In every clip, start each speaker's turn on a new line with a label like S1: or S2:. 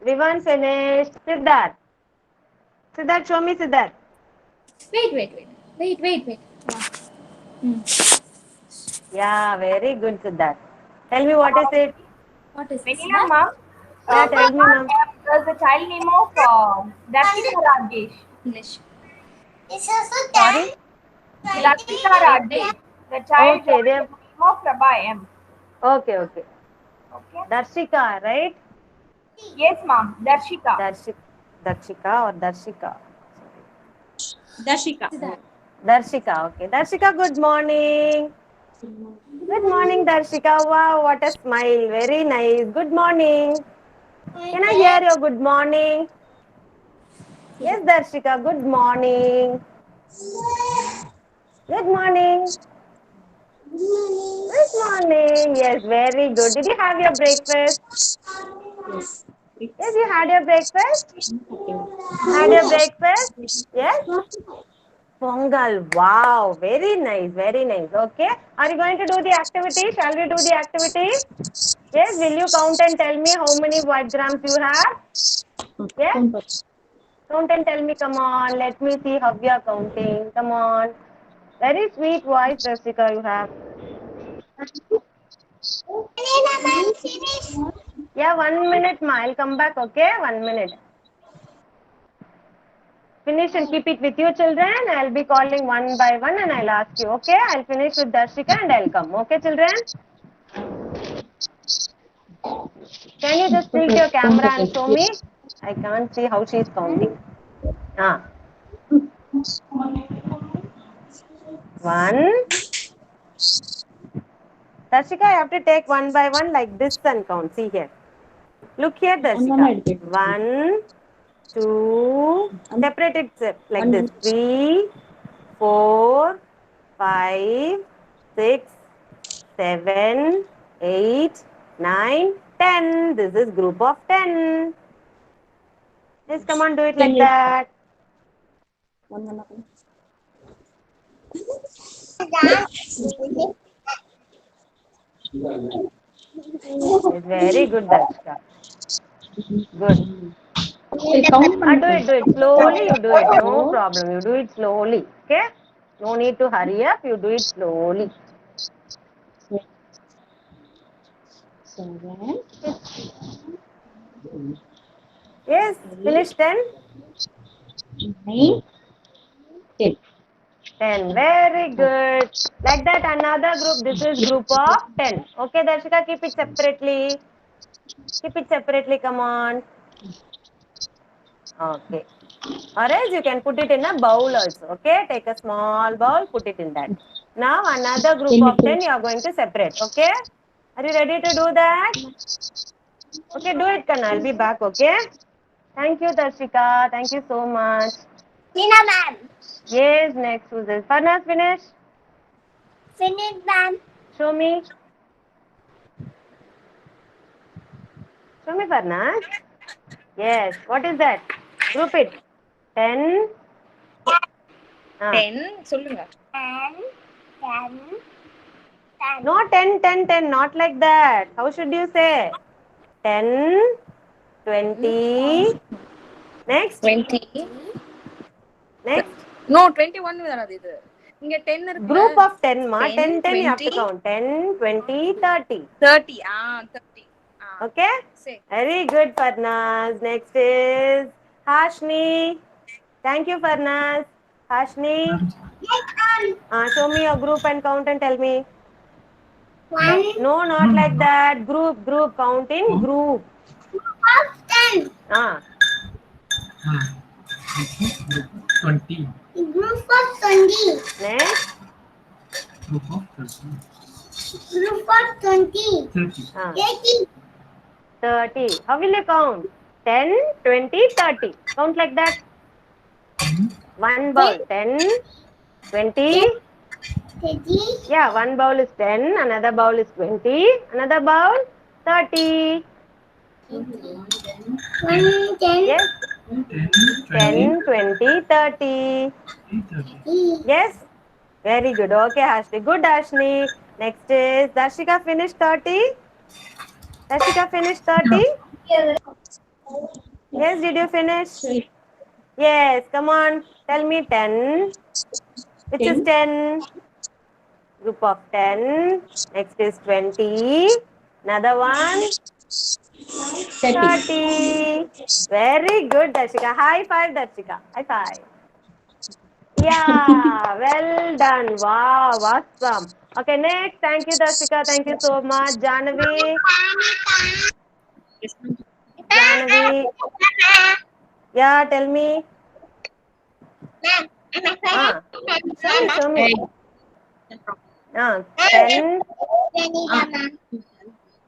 S1: Everyone finished. Siddharth. Siddharth, show me Siddharth.
S2: Wait.
S1: Yeah, very good, Siddharth. Tell me what is it?
S2: What is this?
S3: Vanilla, ma'am.
S1: Yeah, tell me, ma'am.
S3: There's the child name of Darshika Rajesh.
S2: English.
S1: Sorry?
S3: Darshika Rajesh. The child
S1: Okay, they
S3: name of Prabha M.
S1: okay.
S3: Okay.
S1: Darshika, right?
S3: Yes, ma'am. Darshika.
S1: Darshika or Darshika?
S2: Dashika.
S1: Darshika, okay. Darshika, good morning. Good morning, Darshika. Wow, what a smile. Very nice. Good morning. Can I hear your good morning? Yes, Darshika, good morning. Good morning. Good morning. Yes, very good. Did you have your breakfast? Yes, you had your breakfast? Had your breakfast? Yes? Pongal. Wow, very nice, very nice. Okay. Are you going to do the activity? Shall we do the activity? Yes, will you count and tell me how many white grams you have? Yes? Count and tell me, come on. Let me see how you are counting. Come on. Very sweet voice, Jessica, you have. Yeah, 1 minute, ma. I'll come back, okay? 1 minute. Finish and keep it with you, children. I'll be calling one by one and I'll ask you, okay? I'll finish with Darshika and I'll come, okay, children? Can you just tilt your camera and show me? I can't see how she is counting. Ah. 1. Darshika, I have to take one by one like this and count. See here. Look here, Darshika. 1, 2. Separate it like this. 3, 4, 5, 6, 7, 8, 9, 10. This is group of 10. Yes, come on, do it like that. Yes, very good, Darshika. Good. Do it. Slowly you do it. No problem. You do it slowly. Okay? No need to hurry up. You do it slowly.
S2: 7.
S1: Yes, finish 10.
S2: 9. 10.
S1: 10. Very good. Like that, another group. This is group of 10. Okay, Darshika, keep it separately. Keep it separately. Come on. Okay. Or else you can put it in a bowl also. Okay, take a small bowl, put it in that. Now another group of 10 you are going to separate. Okay, are you ready to do that? Okay, do it, Kana. I'll be back. Okay. Thank you, Darshika. Thank you so much.
S4: Tina ma'am.
S1: Yes, next who's this? Farnas, finish.
S4: Finish ma'am.
S1: Show me. Show me, Farnas. Yes. What is that? Group it. 10.
S2: 10 சொல்லுங்க.
S4: 10.
S1: No, 10, 10, 10. Not like that. How should you say? 10, 20. Next.
S2: 20.
S1: Next.
S2: No, 21 வராது இது. இங்க 10 இருக்குல.
S1: Group of 10 ma. 10, 10 you have to
S2: 20,
S1: count. 10, 20, 30.
S2: 30. 30.
S1: Okay?
S2: Say.
S1: Very good, Farnaz. Next is Hashni. Thank you, Farnaz. Hashni. Show me your group and count and tell me.
S4: 1.
S1: No, not like that. Group. Count in group.
S4: Group of 10.
S5: 20.
S4: Group of 20.
S1: Next.
S5: Group of 30.
S4: Group of 20.
S5: 30.
S4: 30.
S1: 30. How will you count? 10, 20, 30. Count like that. One bowl. 10, 20.
S4: 30.
S1: Yeah, one bowl is 10, another bowl is 20, another bowl 30.
S4: 1, 10.
S1: Yes, 10, 20, 30.
S5: 30.
S1: Yes, very good. Okay, Ashni. Good, Ashni. Next is Darshika, finish 30. Darshika, finish 30. Yes, did you finish? Yes, come on. Tell me 10. Which is 10? Group of 10. Next is 20. Another one. 30. Very good, Darshika. High five, Darshika. High five. Yeah, well done. Wow, awesome. Okay, next. Thank you, Darshika. Thank you so much. Janavi. Janavi. Yeah, tell me. Ah, show me. 10.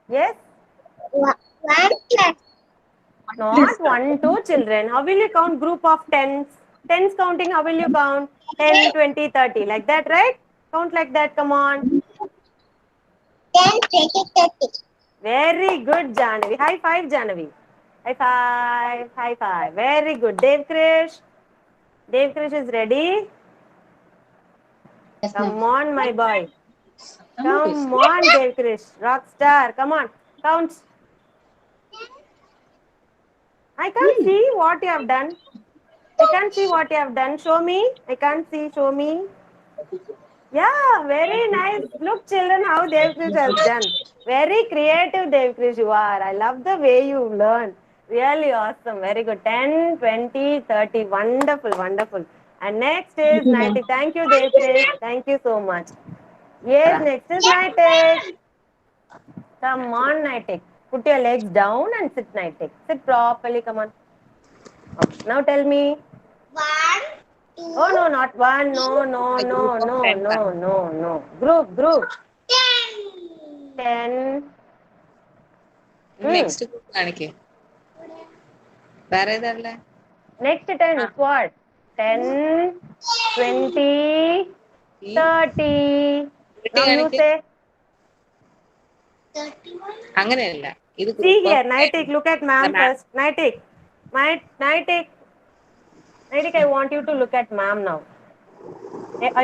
S1: Yes. Not 1, 2 children. How will you count group of tens? Tens counting, how will you count? 10, 20, 30. Like that, right? Count like that. Come on.
S4: 10, 20, 30.
S1: Very good, Janavi. High five, Janavi. High five. High five. Very good. Dev Krish. Dev Krish is ready. Come on, my boy. Come on, Dev Krish. Rockstar. Come on. Count. I can't see what you have done. I can't see what you have done. Show me. I can't see. Show me. Yeah, very nice. Look, children, how Dev Krish has done. Very creative, Dev Krish, you are. I love the way you learn. Really awesome. Very good. 10, 20, 30. Wonderful, wonderful. And next is 90. Thank you, Dev Krish. Thank you so much. Yes, next is Nitek. Come on, Nitek. Put your legs down and sit, Nitek. Sit properly. Come on. Okay. Now tell me.
S4: 1, 2,
S1: Oh, no, not one. No, no, no, no, no, no, no. Group.
S4: 10.
S1: 10.
S6: Next group കാണിക്കേ വേറെ ഏതല്ലേ
S1: Next 10. Squad. 10, 20, 30. Now you say.
S6: അങ്ങനെയല്ല ഇത്
S1: See here, Nitik, look at ma'am first. Nitik, I want you to look at ma'am now.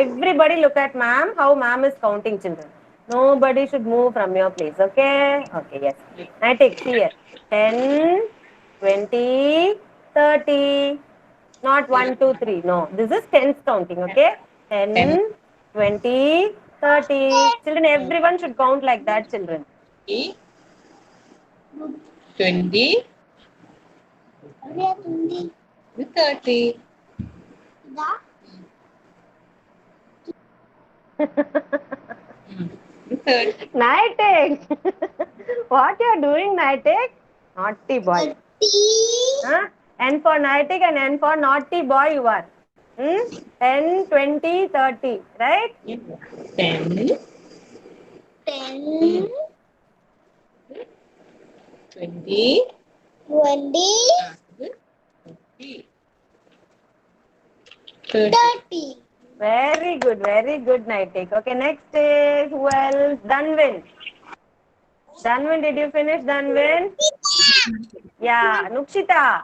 S1: Everybody look at ma'am, how ma'am is counting children. Nobody should move from your place, okay? Okay, yes. Nitik, see here. 10, 20, 30. Not 1, 2, 3. No, this is tens counting, okay? 10, 20, 30. Children, everyone should count like that, children.
S6: 20 30
S1: Nitek, what you are doing, Nitek? Naughty boy. Huh? N for Nitek and N for naughty boy you are. 10, 20, 30, right?
S6: 10
S4: 10,
S6: 20
S4: 20, 30.
S1: Very good, Nitek. Okay, next is who else? Danvin. Danvin, did you finish, Danvin? Yeah, Nukshita.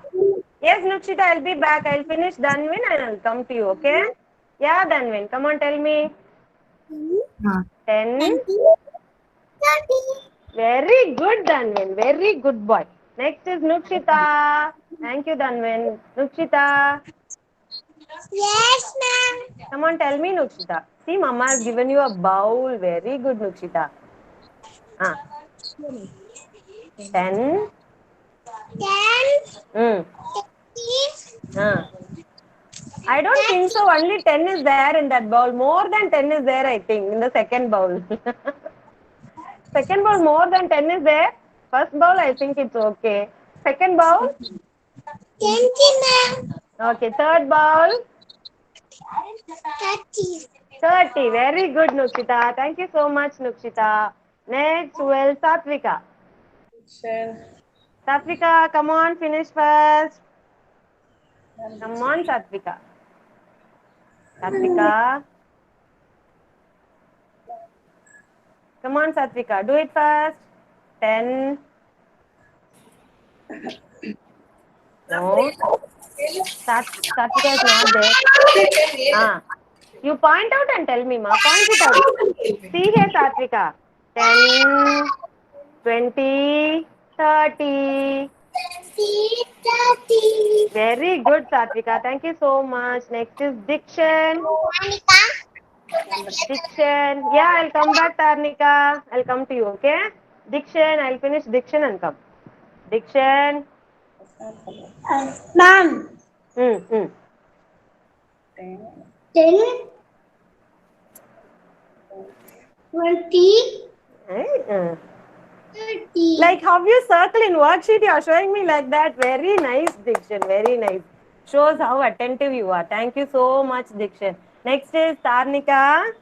S1: Yes, Nukshita, I'll be back. I'll finish Danvin and I'll come to you, okay? Yeah, Danvin, come on, tell me. 10.
S4: 30.
S1: Very good, Danvin. Very good boy. Next is Nukshita. Thank you, Danvin. Nukshita.
S4: Yes, ma'am.
S1: Come on, tell me, Nukshita. See, Mama has given you a bowl. Very good, Nukshita. 10.
S4: 10, 30.
S1: I don't think so. Only 10 is there in that bowl. More than 10 is there, I think, in the second bowl. Second bowl, more than 10 is there. First bowl, I think it's okay. Second bowl?
S4: 20, ma'am.
S1: Okay. Third bowl?
S4: 30.
S1: 30. Very good, Nukshita. Thank you so much, Nukshita. Next, who else? Satvika. Satvika, come on, finish first. Come on, Satvika. Satvika. Come on, Satvika. Do it first. 10. No. Satvika is not there. You point out and tell me, ma. Point it out. See here, Satvika. 10, 20, 30.
S4: 30.
S1: good, Satvika. Thank you so much. Next is diction.
S4: Monica.
S1: Diction. Yeah, I'll come back, Tarnika. I'll come to you, okay? Diction. I'll finish diction and come. Diction.
S4: Ma'am.
S1: Hmm.
S4: 10, 20,
S1: Right?
S4: 30.
S1: Like how you circle in worksheet, you are showing me like that. Very nice, Diction. Very nice. Shows how attentive you are. Thank you so much, Diction. Next is Tarnika.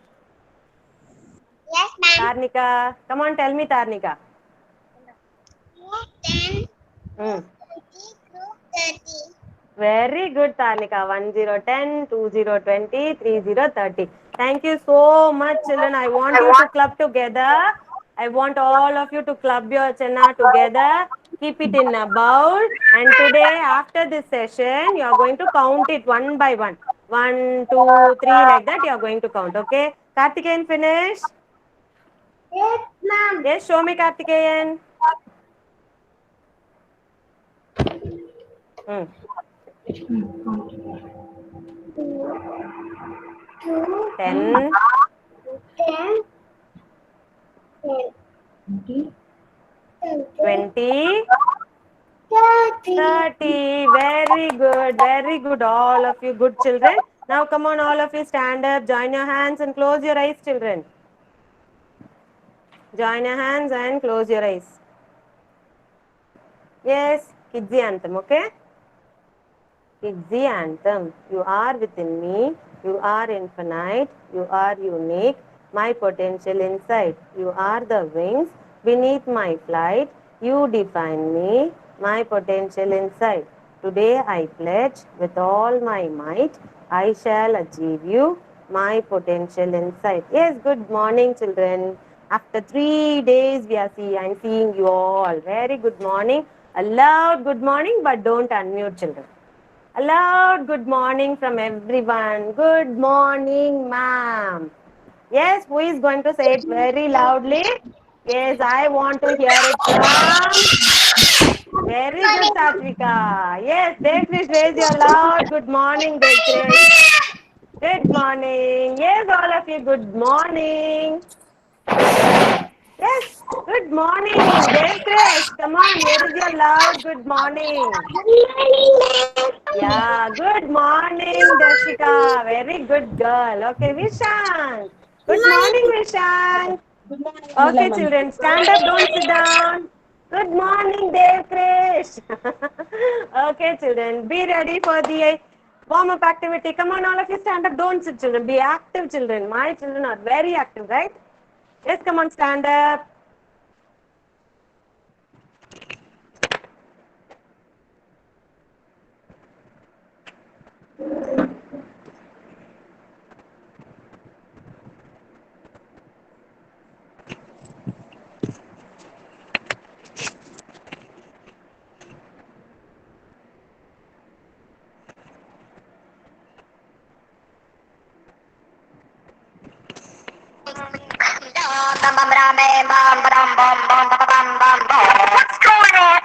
S4: Yes, ma'am.
S1: Tarnika. Come on, tell me, Tarnika.
S4: 10,
S1: Hmm.
S4: 20, 30.
S1: Very good, Tarnika. 10, 20, 30. Thank you so much, children. I want you to club together. I want all of you to club your chenna together. Keep it in a bowl. And today, after this session, you are going to count it one by one. 1, 2, 3, like that you are going to count. Okay? Kartikeyan, finish.
S4: Yes, ma'am.
S1: Yes, show me Kartikeyan. Hmm.
S4: 2,
S1: 10,
S4: 10,
S1: 20,
S4: 30.
S1: 30. Very good, all of you good children. Now come on, all of you stand up, join your hands and close your eyes, children. Join your hands and close your eyes. Yes, Kidsy anthem, okay? Kidsy anthem. You are within me. You are infinite. You are unique. My potential inside. You are the wings beneath my flight. You define me. My potential inside. Today I pledge with all my might. I shall achieve you. My potential inside. Yes, good morning, children. After 3 days, I'm seeing you all. Very good morning. A loud good morning, but don't unmute, children. A loud good morning from everyone. Good morning, ma'am. Yes, who is going to say it very loudly? Yes, I want to hear it from. Very good, Satvika. Yes, Devkrish, raise your loud good morning, Devkrish. Good morning. Yes, all of you, good morning. Yes, good morning, Devkrish. Come on, where is your loud good morning? Yeah, good morning, Darshika. Very good girl. Okay, Vishant. Good morning, Vishant. Okay, children, stand up, don't sit down. Good morning, Dev Krish. Okay, children, be ready for the warm-up activity. Come on, all of you stand up, don't sit, children. Be active, children. My children are very active, right? Yes, come on, stand up.
S4: What's going on?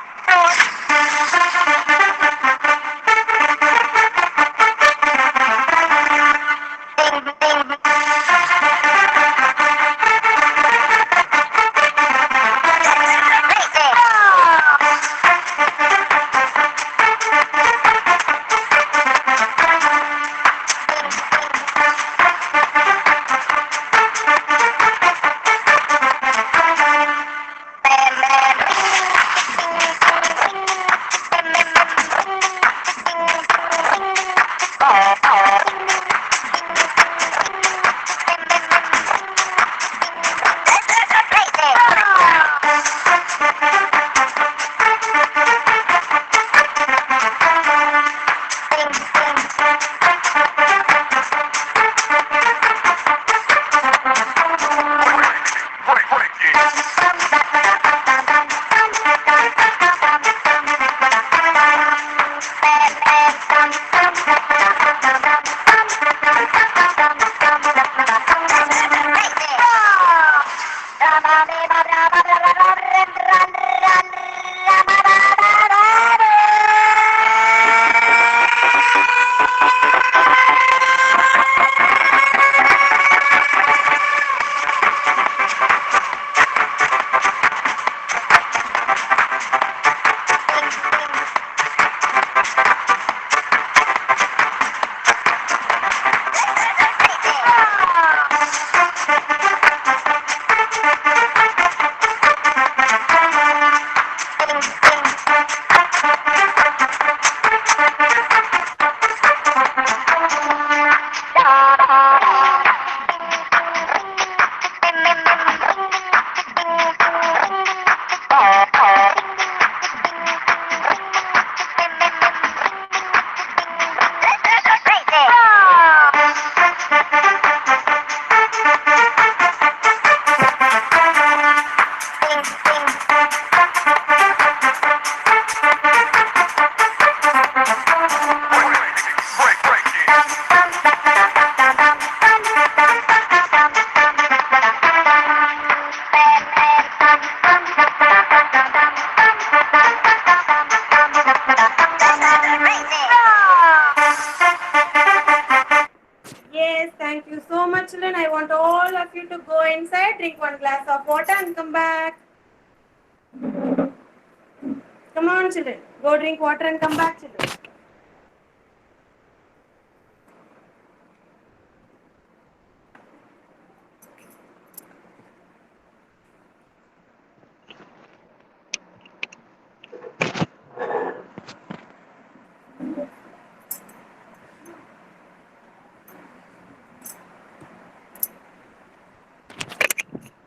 S1: of water and come back. Come on, children. Go drink water and come back, children.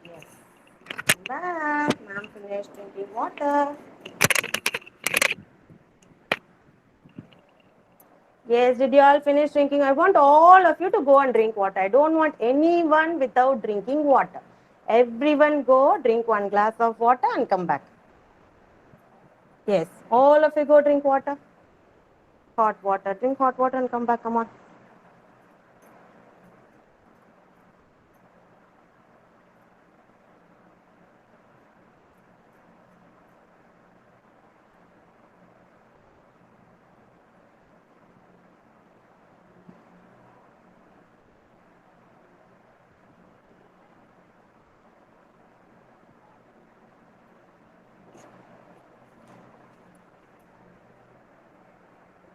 S1: Yes. Come back. Ma'am finished drinking water. Yes, did you all finish drinking? I want all of you to go and drink water. I don't want anyone without drinking water. Everyone go drink 1 glass of water and come back. Yes, all of you go drink water. Hot water. Drink hot water and come back. Come on.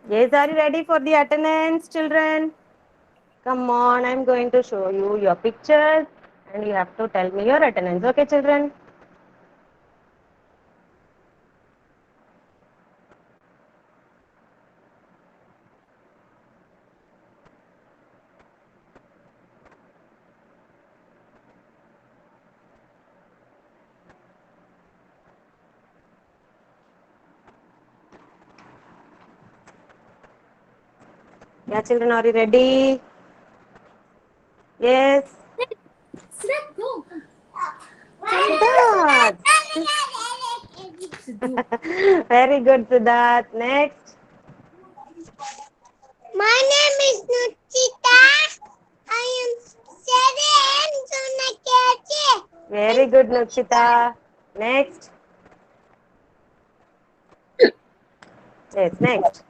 S1: Yes, are you ready for the attendance, children? Come on, I'm going to show you your pictures and you have to tell me your attendance. Okay, children? Yeah, children, are you ready? Yes. Siddharth. Very good, Siddharth. Next.
S4: My name is Nuchita. I am 7. Sunakachi.
S1: Very good, Nukshita. Next. Yes, next.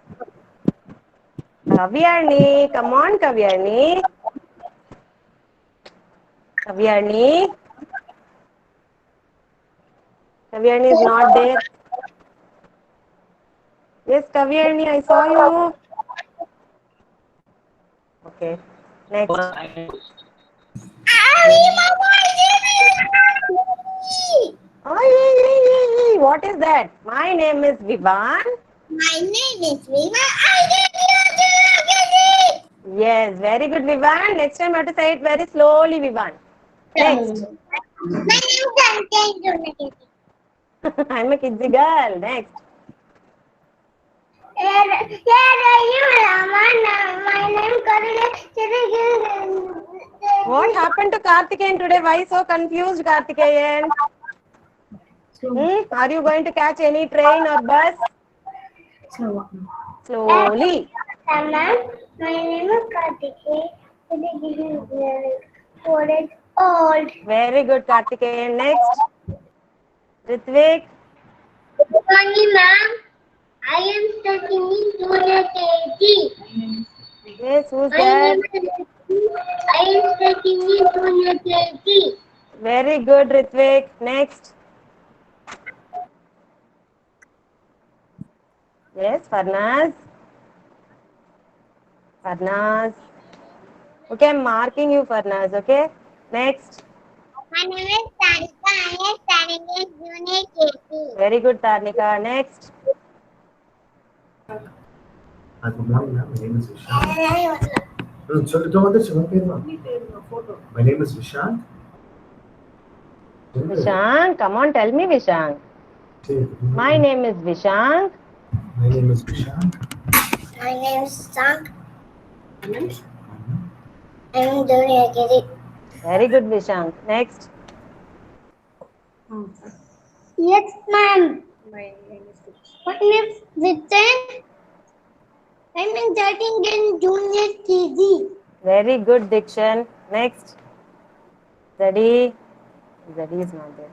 S1: Kavyani. Come on, Kavyani. Kavyani. Kavyani is not there. Yes, Kavyani, I saw you. Okay. Next. Oh, what is that? My name is Vivan.
S4: My name is Viva. I get you.
S1: Yes, very good, Vivan. Next time I have to say it very slowly, Vivan. Next.
S4: My name is Sunakachi.
S1: I'm a kidsy girl. Next.
S4: Here are you, Raman. My name is
S1: What happened to Karthikeyan today? Why so confused, Karthikeyan? Are you going to catch any train or bus? Slowly.
S4: Raman. My name is Karthikeyan. 4 years old.
S1: Very good, Karthikeyan. Next. Ritvik.
S4: Good morning, ma'am. I am studying in junior KG.
S1: Yes, who's
S4: I
S1: there?
S4: am studying in junior KG.
S1: Very good, Ritvik. Next. Yes, Farnaz. Farnaz. Okay, I'm marking you, Farnaz. Okay. Next.
S4: My name is Tarika. I am studying in junior KG.
S1: Very good, Tarnika. Next.
S5: Good morning, ma'am. My name is Vishal. So, my name is Vishal.
S1: Vishank, come on, tell me, Vishank. My name is Vishank.
S5: My name is Vishal.
S4: My name is Sank. I am junior KG.
S1: Very good, Vishank. Next.
S4: Yes, ma'am. My name is Vincent. I am studying in junior KG.
S1: Very good, Dikshan. Next. Zadi. Zadi is not there.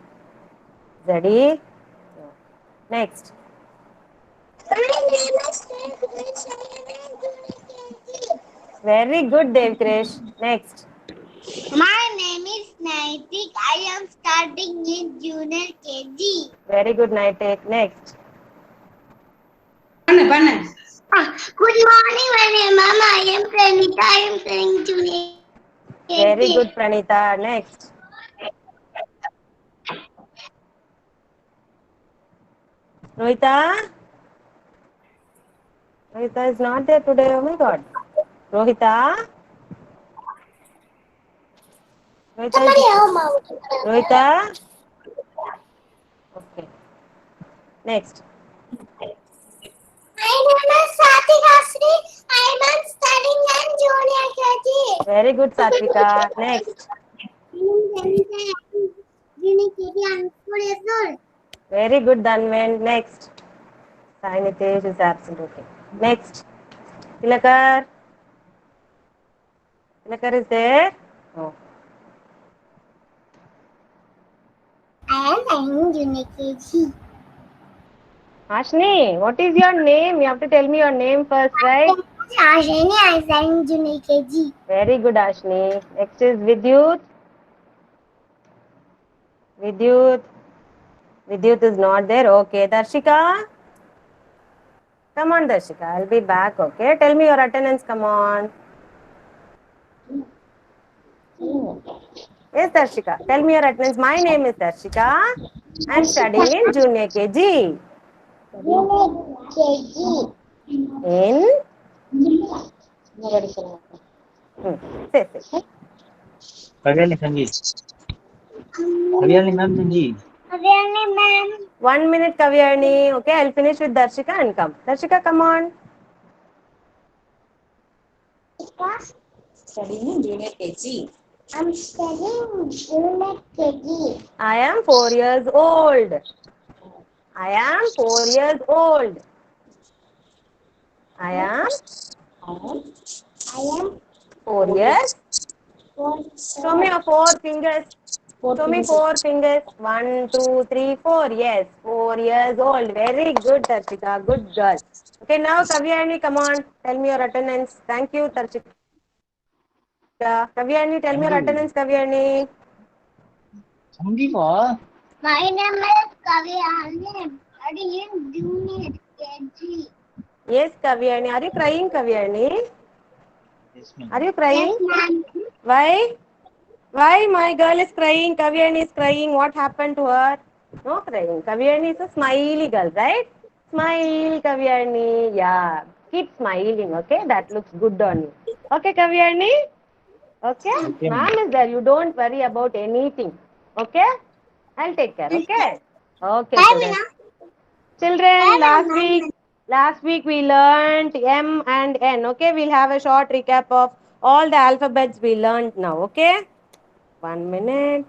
S1: Zadi. No. Next.
S4: My name is Devkrish. I am in junior KG.
S1: Very good, Devkrish. Next.
S4: My name is Naitik. I am starting in junior KG.
S1: Very good, Naitik. Next.
S4: Good morning, my name Mama. I am Pranita. I am studying junior KG.
S1: Very good, Pranita. Next. Rohita? Rohita is not there today. Oh my God. Rohita?
S4: Somebody help Mama.
S1: Rohita? Okay. Next.
S4: My name is Sathik Asri. I am studying in junior KG.
S1: Very good, Satvika. Next.
S4: Junior KG. I am 4 years old.
S1: Very good, Dhanven. Next. Sai Nitesh is absent. Okay. Next. Tilakar. Tilakar is there? Oh.
S4: I am studying junior KG.
S1: Ashni, what is your name? You have to tell me your name first, right?
S4: Ashini, I am studying junior KG.
S1: Very good, Ashni. Next is Vidyut. Vidyut. Vidyut is not there. Okay. Darshika. Come on, Darshika. I'll be back, okay? Tell me your attendance. Come on. Yes, Darshika. Tell me your attendance. My name is Darshika. I'm studying in junior KG.
S4: Junior KG.
S1: In? Say.
S7: Kavyani Sanjeev. Kavyani ma'am Sanjeev.
S4: Kavyani ma'am.
S1: 1 minute, Kavyani. Okay, I'll finish with Darshika and come. Darshika, come on.
S6: Studying in junior KG.
S4: I'm studying junior KG.
S1: I am 4 years old. I am 4 years old. I am
S4: I am
S1: 4 years.
S4: 4.
S1: Show me your 4 fingers. Show me 4 fingers. 1, 2, 3, 4. Yes, 4 years old. Very good, Darshika. Good girl. Okay, now Kavyani, come on. Tell me your attendance. Thank you, Darshika. Kavyani, tell me your attendance, Kavyani.
S7: Sanjeev.
S4: My name is Kavyani. I'm studying junior KG.
S1: Yes, Kavyani. Are you crying, Kavyani?
S7: Yes, ma'am.
S1: Are you crying?
S4: Yes, ma'am.
S1: Why? Why my girl is crying? Kavyani is crying. What happened to her? No crying. Kavyani is a smiley girl, right? Smile, Kavyani. Yeah. Keep smiling, okay? That looks good on you. Okay, Kavyani? Okay?
S7: Okay,
S1: Ma'am is there. You don't worry about anything. Okay? I'll take care, okay? Okay,
S4: Bye,
S1: children.
S4: Mina.
S1: Children,
S4: Bye, Mama.
S1: last week we learned M and N. Okay, we'll have a short recap of all the alphabets we learned now. Okay, 1 minute.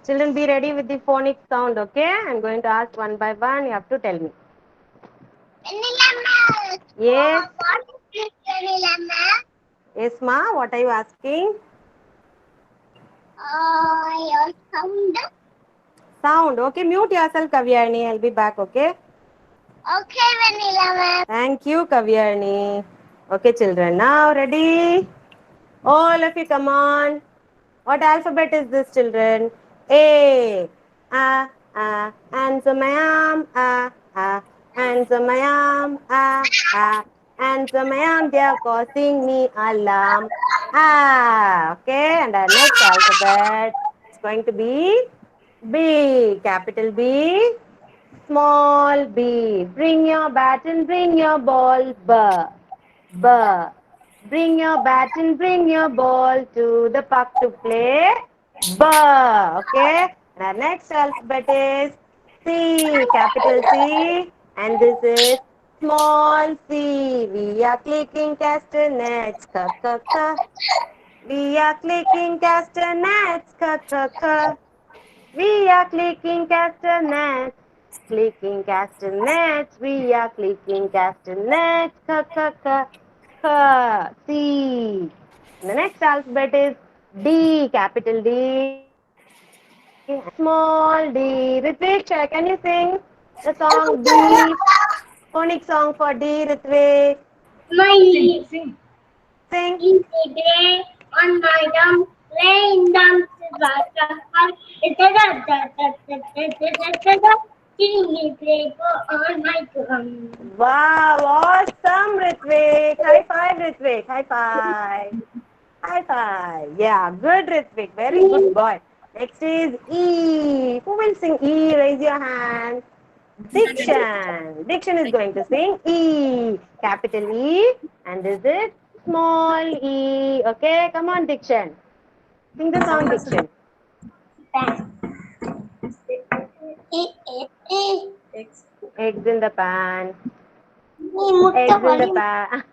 S1: Children, be ready with the phonic sound. Okay, I'm going to ask one by one. You have to tell me.
S4: Vanilla milk.
S1: Yes.
S4: What is vanilla milk?
S1: Yes, ma. What are you asking?
S4: Your sound.
S1: Sound. Okay, mute yourself, Kavyani. I'll be back. Okay.
S4: Okay, vanilla milk.
S1: Thank you, Kavyani. Okay, children. Now ready? All of you, come on. What alphabet is this, children? A. Answer my arm. Answer my arm. Answer my arm. They are causing me alarm. Okay. And our next alphabet is going to be B. Capital B. Small b. Bring your bat and bring your ball. B. B. Bring your bat and bring your ball to the park to play. B. Okay. And our next alphabet is C. Capital C. And this is small c. We are clicking castanets. Ka ka ka. We are clicking castanets. Ka ka ka. We are clicking castanets. clicking castanets. We are clicking castanets. Ka ka ka ka. C. The next alphabet is D, capital D, small d. Ritvik, can you sing the song D? Phonic song for D, Ritvik.
S4: My
S3: Sing.
S1: Sing.
S4: easy day on my dumb laying down to Singing play on my drum.
S1: Wow, awesome, Ritvik. High five, Ritvik. High five. High five. Yeah, good, Ritvik. Very good boy. Next is E. Who will sing E? Raise your hand. Dikshan. Dikshan is going to sing E. Capital E. And this is small E. Okay, come on, Dikshan. Sing the song, Dikshan. Eggs in the pan. Eggs in the pan.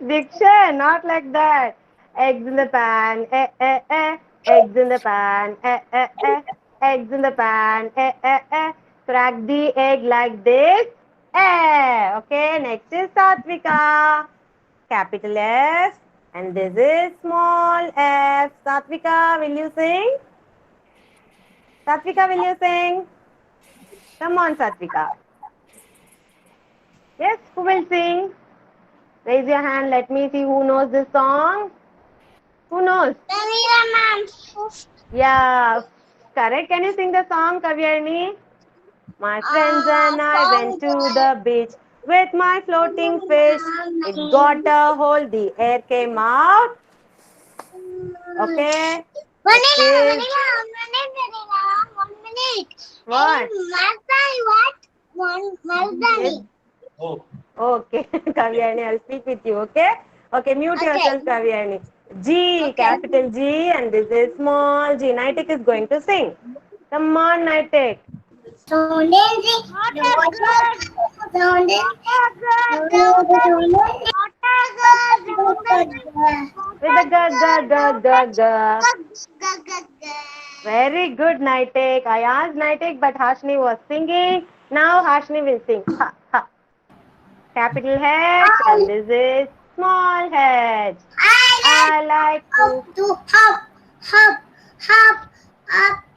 S1: Dikshan, not like that. Eggs in the pan. Eh, eh, eh. Eggs in the pan. Eh, eh, eh. Eggs in the pan. Eh, eh, eh. Crack the egg like this. Eh. Okay, next is Satvika. Capital S. And this is small f. Satvika, will you sing? Satvika, will you sing? Come on, Satvika. Yes, who will sing? Raise your hand. Let me see who knows this song. Who knows? Yeah, correct. Can you sing the song, Kavyarni? My friends and I went to the beach with my floating fish. It got a hold. The air came out. Okay. Next is
S4: One minute.
S1: what?
S4: Mardani.
S1: Yes. Okay, Kavyarni, I'll speak with you, okay? Okay, mute yourself, Kavyarni. G, capital G, and this is small g. Naitik is going to sing. Come on, Naitik. With the ga ga ga ga ga. Very good, Naitik. I asked Naitik, but Hashni was singing. Now Hashni will sing. Ha, ha. Capital H, and this is small h. I like to
S4: hop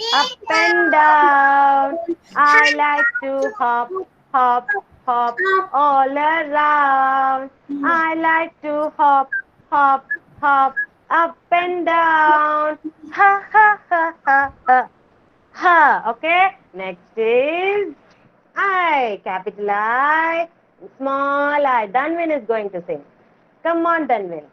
S1: up and down. I like to hop, hop, hop all around. I like to hop, hop, hop up and down. Ha ha ha ha ha. Ha. Okay. Next is I. Capital I. Small I. Danvin is going to sing. Come on, Danvin.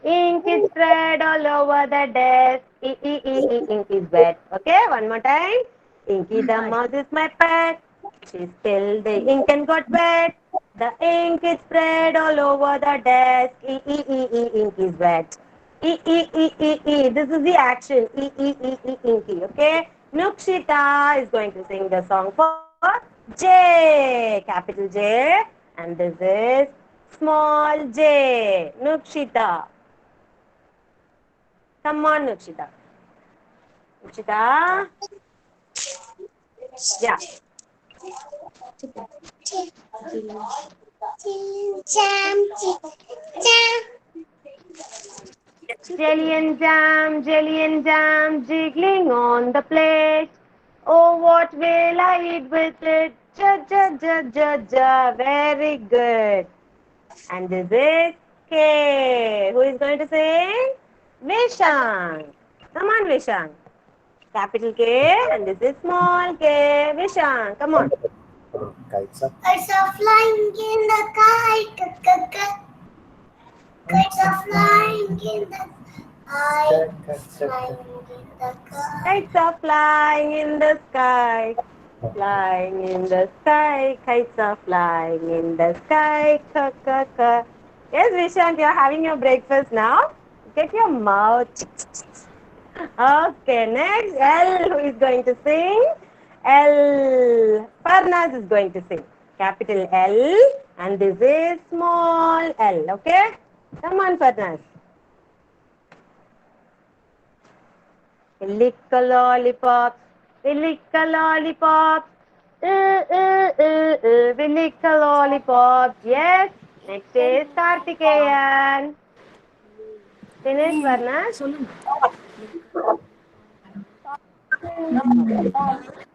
S1: Ink is spread all over the desk. Ink is wet. Okay, one more time. Inky the mouse is my pet. She spilled the ink and got wet. The ink is spread all over the desk. Ink is wet. This is the action. Inky. Okay. Nukshita is going to sing the song for J. Capital J. And this is small j. Nukshita. Come on, Nukshita. Nukshita. Yeah. Jelly and jam, jiggling on the plate. Oh, what will I eat with it? Ja, ja, ja, ja, ja. Very good. And this is K. Who is going to sing? Vishang. Come on, Vishang. Capital K, and this is small k. Vishang, come on.
S5: Kites up.
S4: Kites are flying in the sky. Kites are flying in the sky.
S1: Kites are flying in the sky. Flying in the sky. Kites are flying in the sky. Ka, ka, ka. Yes, Vishang, you're having your breakfast now. Get your mouth. Okay, next L. Who is going to sing? L. Farnaz is going to sing. Capital L. And this is small l. Okay? Come on, Farnaz. We lick a lollipop. We lick a lollipop. We lick a lollipop. Yes. Next is Kartikeyan. Finish, Varna?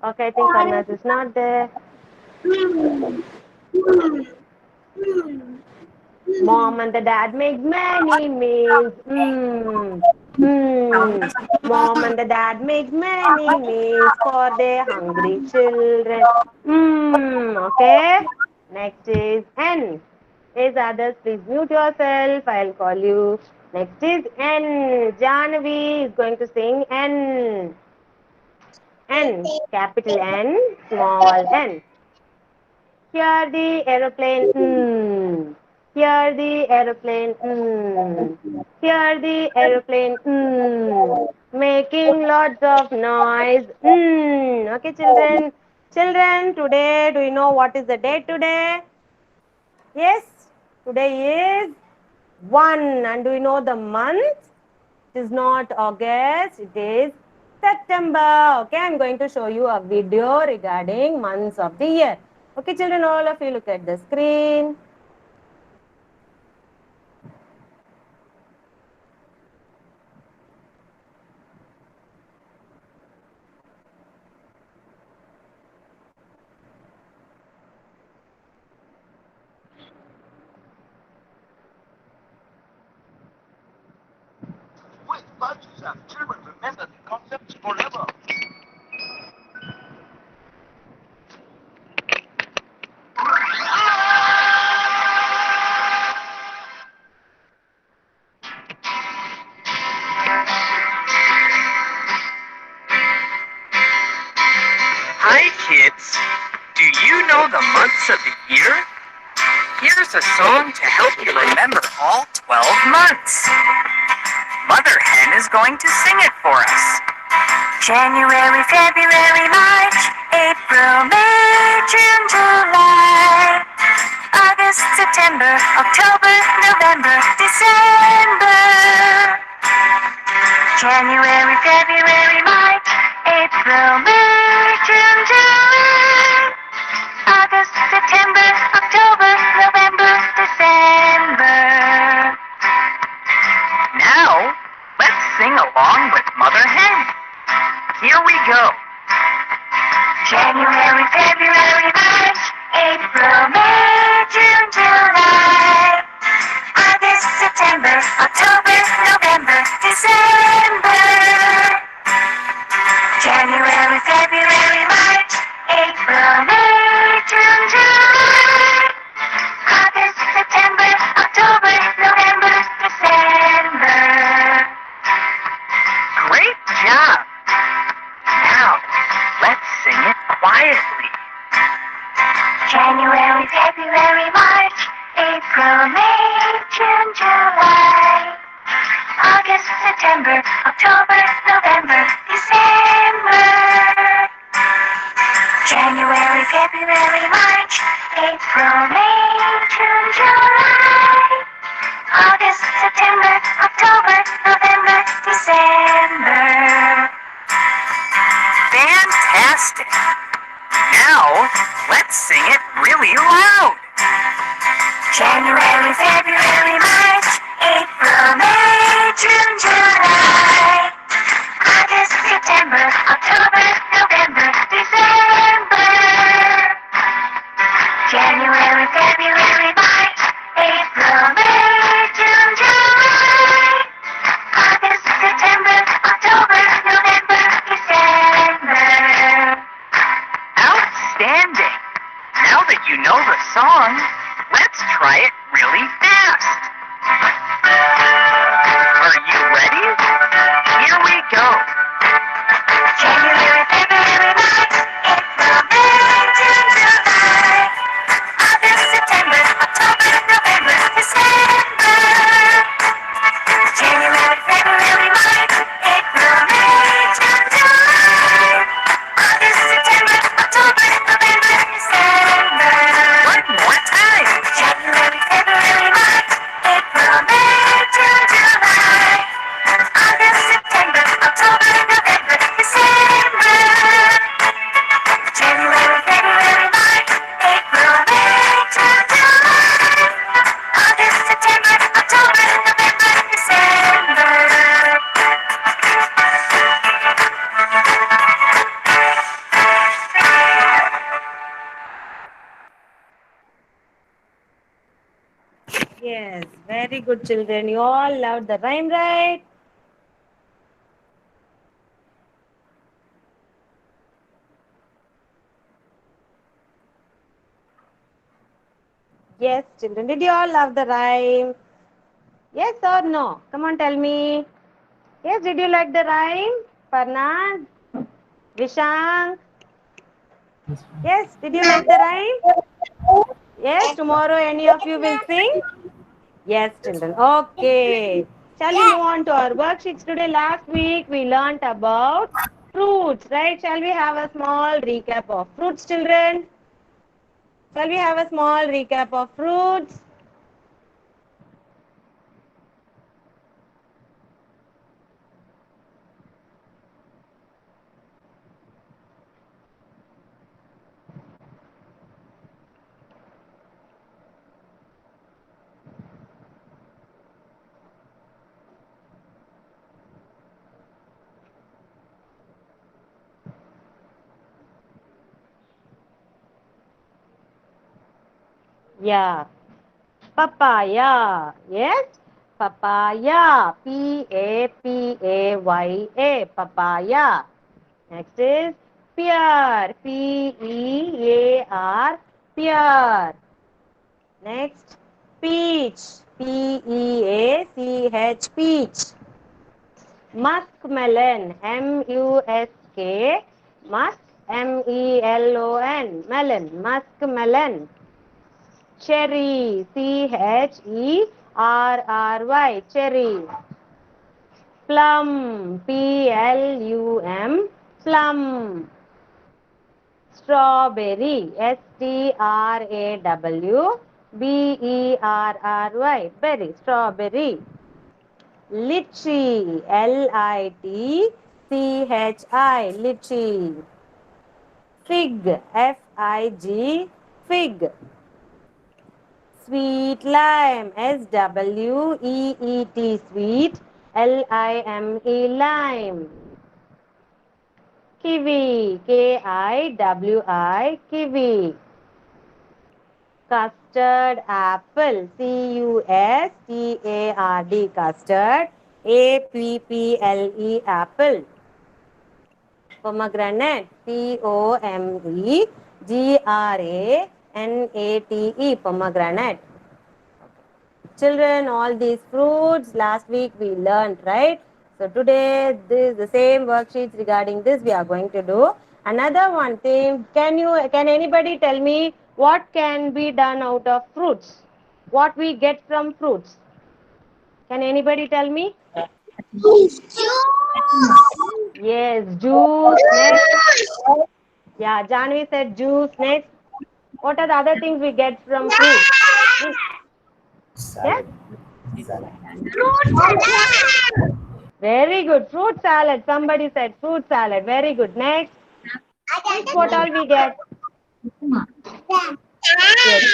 S1: Okay, I think Varna's is not there. Mom and the dad make many meals. Mom and the dad make many meals for their hungry children. Okay. Next is N. Is others, please mute yourself. I'll call you. Next is N. Jahnavi is going to sing N. N. Capital N. Small N. Hear the aeroplane. Hear the aeroplane. Hear the aeroplane. Making lots of noise. Okay, children. Children, today, do you know what is the date today? Yes, today is 1. And do you know the month? It is not August, it is September. Okay, I'm going to show you a video regarding months of the year. Okay, children, all of you look at the screen.
S8: With budgets and children remember the concepts forever.
S9: Hi kids, do you know the months of the year? Here's a song to help you remember all 12 months. Mother Hen is going to sing it for us. January, February, March, April, May, June, July, August, September, October, November, December. January, February, March, April, May, June, July, August, September, October, November, December. Now, let's sing along with Mother Hen. Here we go. January, February, March, April, May, June, July, August, September, October, November, December. January, February, March, April, May, June, July, August, September, October, November, December. Great job! Now, let's sing it quietly. January, February, March, April, May, June, July, August, September, October, November, December. January, February, March, April, May, June, July, August, September, October, November, December. Fantastic! Now, let's sing it really loud. January, February, March, April, May, June, July, August, September, October, November, December. January, February, March, April, May, June, July,
S1: good, children. You all loved the rhyme, right? Yes, children. Did you all love the rhyme? Yes or no? Come on, tell me. Yes, did you like the rhyme? Farnaz? Vishang? Yes, did you like the rhyme? Yes, tomorrow any of you will sing? Yes, children. Okay. Shall we move on to our worksheets today? Last week we learnt about fruits, right? Shall we have a small recap of fruits, children? Shall we have a small recap of fruits? Yeah. Papaya. Yes. Papaya. Papaya. Papaya. Next is pear. Pear. Pear. Next, peach. Peach. Peach. Muskmelon. Musk. Musk. Melon. Melon. Muskmelon. Cherry. Cherry. Cherry. Plum. Plum. Plum. Strawberry. Strawberry. Berry. Strawberry. Litchi. Litchi. Litchi. Fig. Fig. Sweet lime. Sweet. Lime. Lime. Kiwi. Kiwi. Custard apple. Custard. Custard. Apple. Pomegranate. Pomegranate. Pomegranate. Children, all these fruits last week we learned, right? So today this the same worksheets regarding this we are going to do. Another one thing, can anybody tell me what can be done out of fruits? What we get from fruits? Can anybody tell me? Yes, juice. Next. Yeah, Janvi said juice. Next. What are the other things we get from fruits? Yes? Very good. Fruit salad. Somebody said fruit salad. Very good. Next. What all we get? Yes,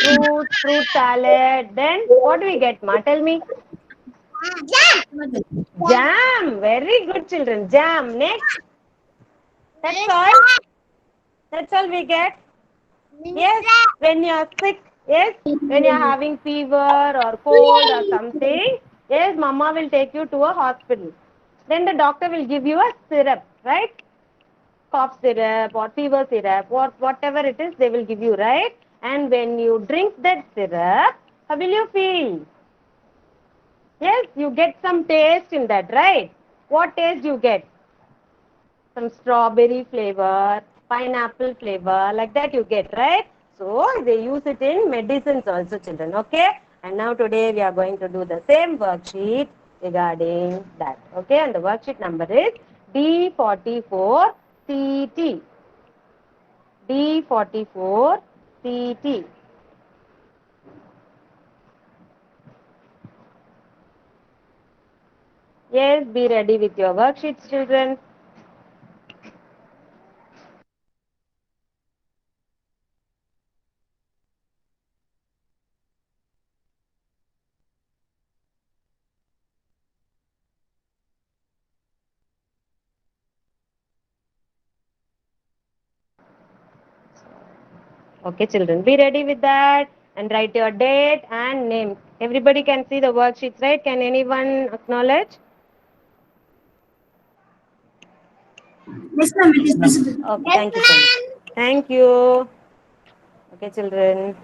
S1: fruit salad. Then what do we get, Ma? Tell me. Jam. Very good, children. Jam. Next. That's all. That's all we get. Yes, when you are sick. Yes, when you are having fever or cold or something. Yes, Mama will take you to a hospital. Then the doctor will give you a syrup, right? Cough syrup or fever syrup or whatever it is, they will give you, right? And when you drink that syrup, how will you feel? Yes, you get some taste in that, right? What taste you get? Some strawberry flavor, pineapple flavor, like that you get, right? So they use it in medicines also, children, okay? And now today we are going to do the same worksheet regarding that, okay? And the worksheet number is D44 CT. D44 CT. Yes, be ready with your worksheets, children. Okay, children, be ready with that and write your date and name. Everybody can see the worksheets, right? Can anyone acknowledge?
S3: Yes, ma'am, it is visible.
S1: Okay, thank you so much. Thank you. Okay, children.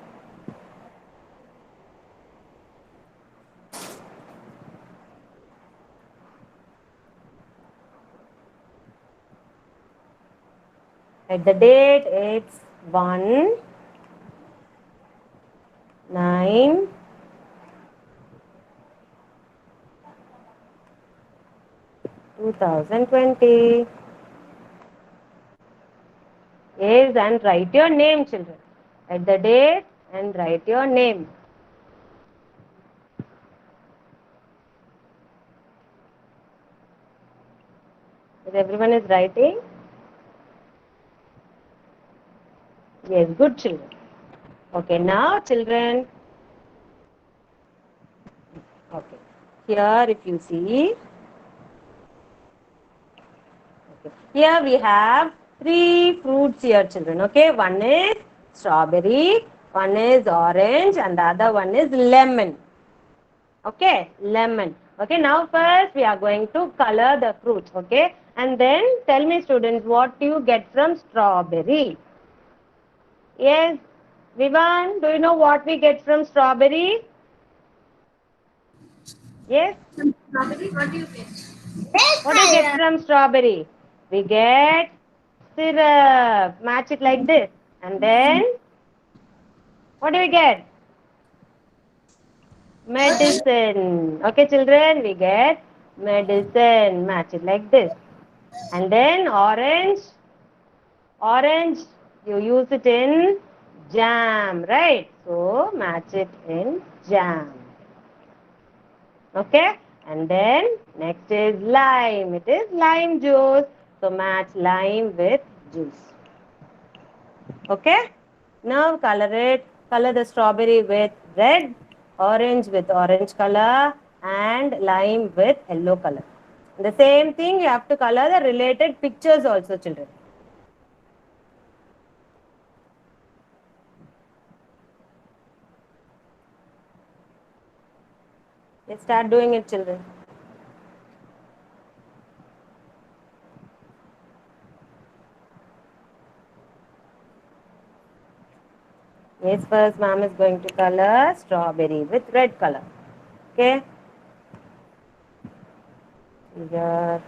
S1: At the date, it's 1, 9, 2020. Yes, and write your name, children. At the date and write your name. If everyone is writing? Yes, good children. Okay, now children. Okay, here if you see, okay, here we have 3 fruits here, children. Okay, one is strawberry, one is orange, and the other one is lemon. Okay, lemon. Okay, now first we are going to color the fruits. Okay, and then tell me, students, what do you get from strawberry? Yes, Vivan, do you know what we get from strawberry? Yes?
S3: Strawberry, what do you get?
S1: What do you get from strawberry? We get syrup. Match it like this. And then, what do we get? Medicine. Okay, children, we get medicine. Match it like this. And then orange. Orange, you use it in jam, right? So, match it in jam. Okay, and then next is lime. It is lime juice. So match lime with juice. Okay, now color it. Color the strawberry with red, orange with orange color, and lime with yellow color. The same thing you have to color the related pictures also, children. Let's start doing it, children. Yes, first ma'am is going to color strawberry with red color. Okay. Here.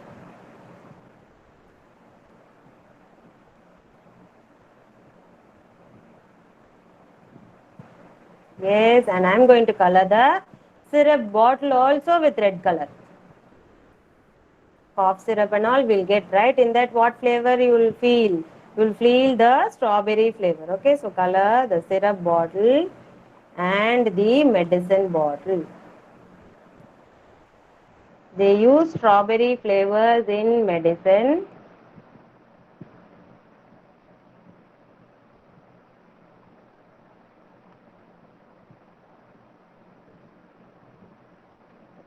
S1: Yes, and I'm going to color the syrup bottle also with red color. Cough syrup and all will get, right? In that, what flavor you will feel? You will feel the strawberry flavor. Okay, so color the syrup bottle and the medicine bottle. They use strawberry flavors in medicine.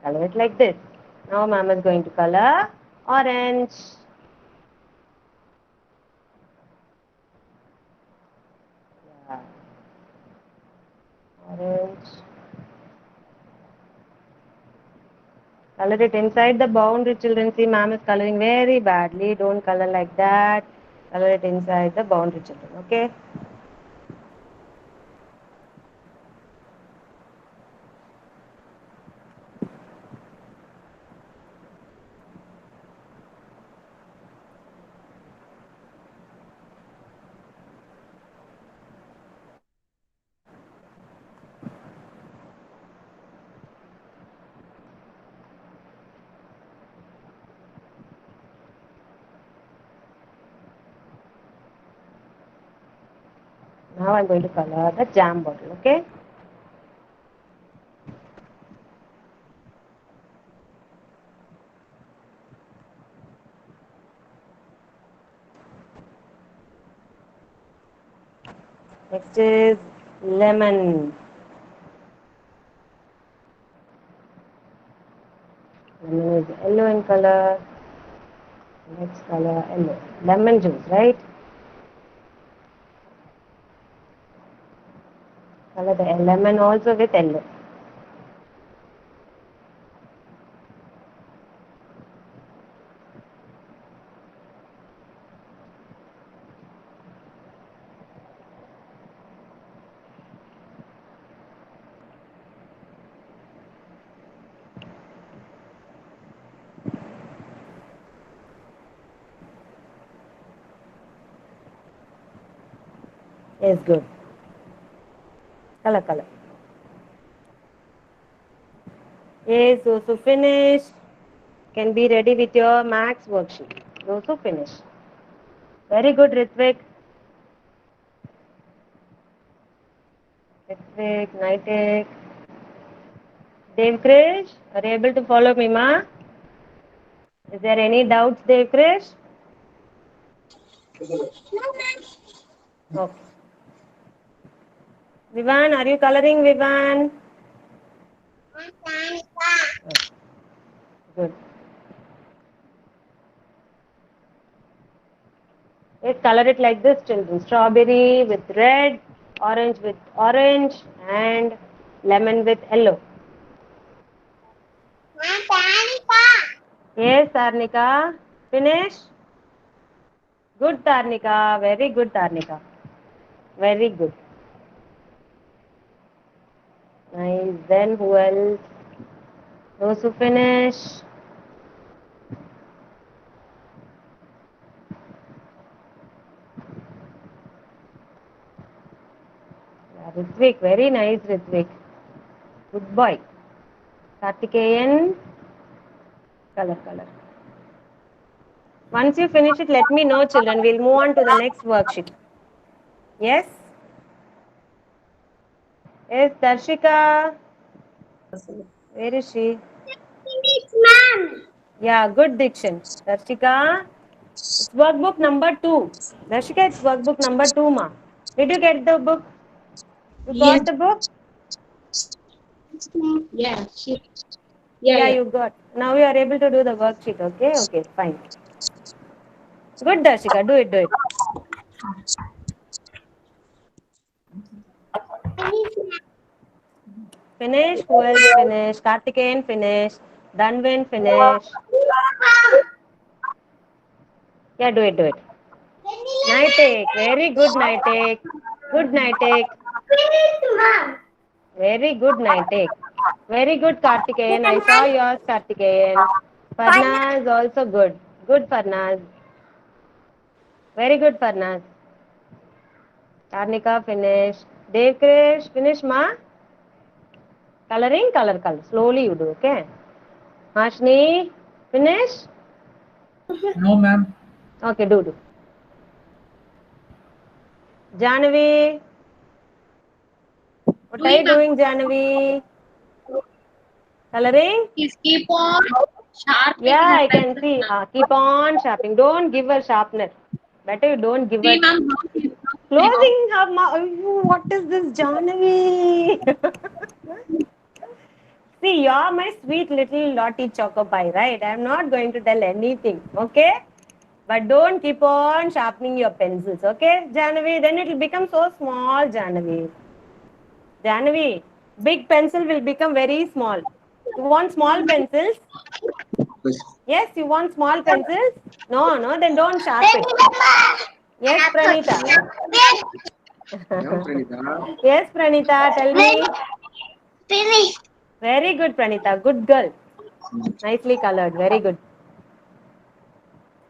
S1: Color it like this. Now ma'am is going to color orange. Yeah. Orange. Color it inside the boundary, children. See, ma'am is coloring very badly. Don't color like that. Color it inside the boundary, children. Okay. Now I'm going to color the jam bottle, okay? Next is lemon. Lemon is yellow in color. Next color yellow. Lemon juice, right? Color the lemon also with yellow. Yes, good. Color. Yes, those who finish can be ready with your max worksheet. Those who finish. Very good, Ritvik. Nitek. Dev Krish, are you able to follow me, ma? Is there any doubts, Dev Krish? Okay. Vivan, are you coloring, Vivan? Good. Let's color it like this, children. Strawberry with red, orange with orange, and lemon with yellow. Yes, Tarnika. Finish. Good, Tarnika. Very good, Tarnika. Very good. Nice. Then who else? Those who finish. Yeah, Ritvik. Very nice, Ritvik. Good boy. Kartikeyan. Color. Once you finish it, let me know, children. We'll move on to the next worksheet. Yes? Yes, Darshika. Where is she?
S4: Ma'am.
S1: Yeah, good diction. Darshika, it's workbook number 2. Darshika, it's workbook number 2, ma. Did you get the book? You got the book?
S2: Yeah.
S1: Yeah, you got. Now you are able to do the worksheet, okay? Okay, fine. Good, Darshika. Do it. Finish. Who else finish? Kartikeyan finish. Danvin finish. Yeah, do it. Nitek. Very good, Nitek. Good, Nitek. Very good, Nitek. Very good, Kartikeyan. I saw yours, Kartikeyan. Farnaz also good. Good, Farnaz. Very good, Farnaz. Tarnika finish. Dev Krish, finish, ma. Coloring, color. Slowly you do, okay? Hashni, finish.
S7: No, ma'am.
S1: Okay, do. Jahnavi. What are you doing, Jahnavi? Coloring?
S2: Please keep on sharpening
S1: Yeah,
S2: her
S1: I can
S2: pencil,
S1: see.
S2: ma'am.
S1: Keep on sharpening. Don't give her sharpener. Better you don't give her.
S2: See, ma'am, how she-
S1: Closing her mouth. What is this, Jahnavi? See, you're my sweet little naughty choco pie, right? I'm not going to tell anything, okay? But don't keep on sharpening your pencils, okay, Jahnavi? Then it will become so small, Jahnavi. Jahnavi, big pencil will become very small. You want small pencils? Yes, you want small pencils? No, then don't sharpen. Yes, Pranita. Yes, Pranita, tell me.
S4: Finish.
S1: Very good, Pranita. Good girl. Nicely colored. Very good.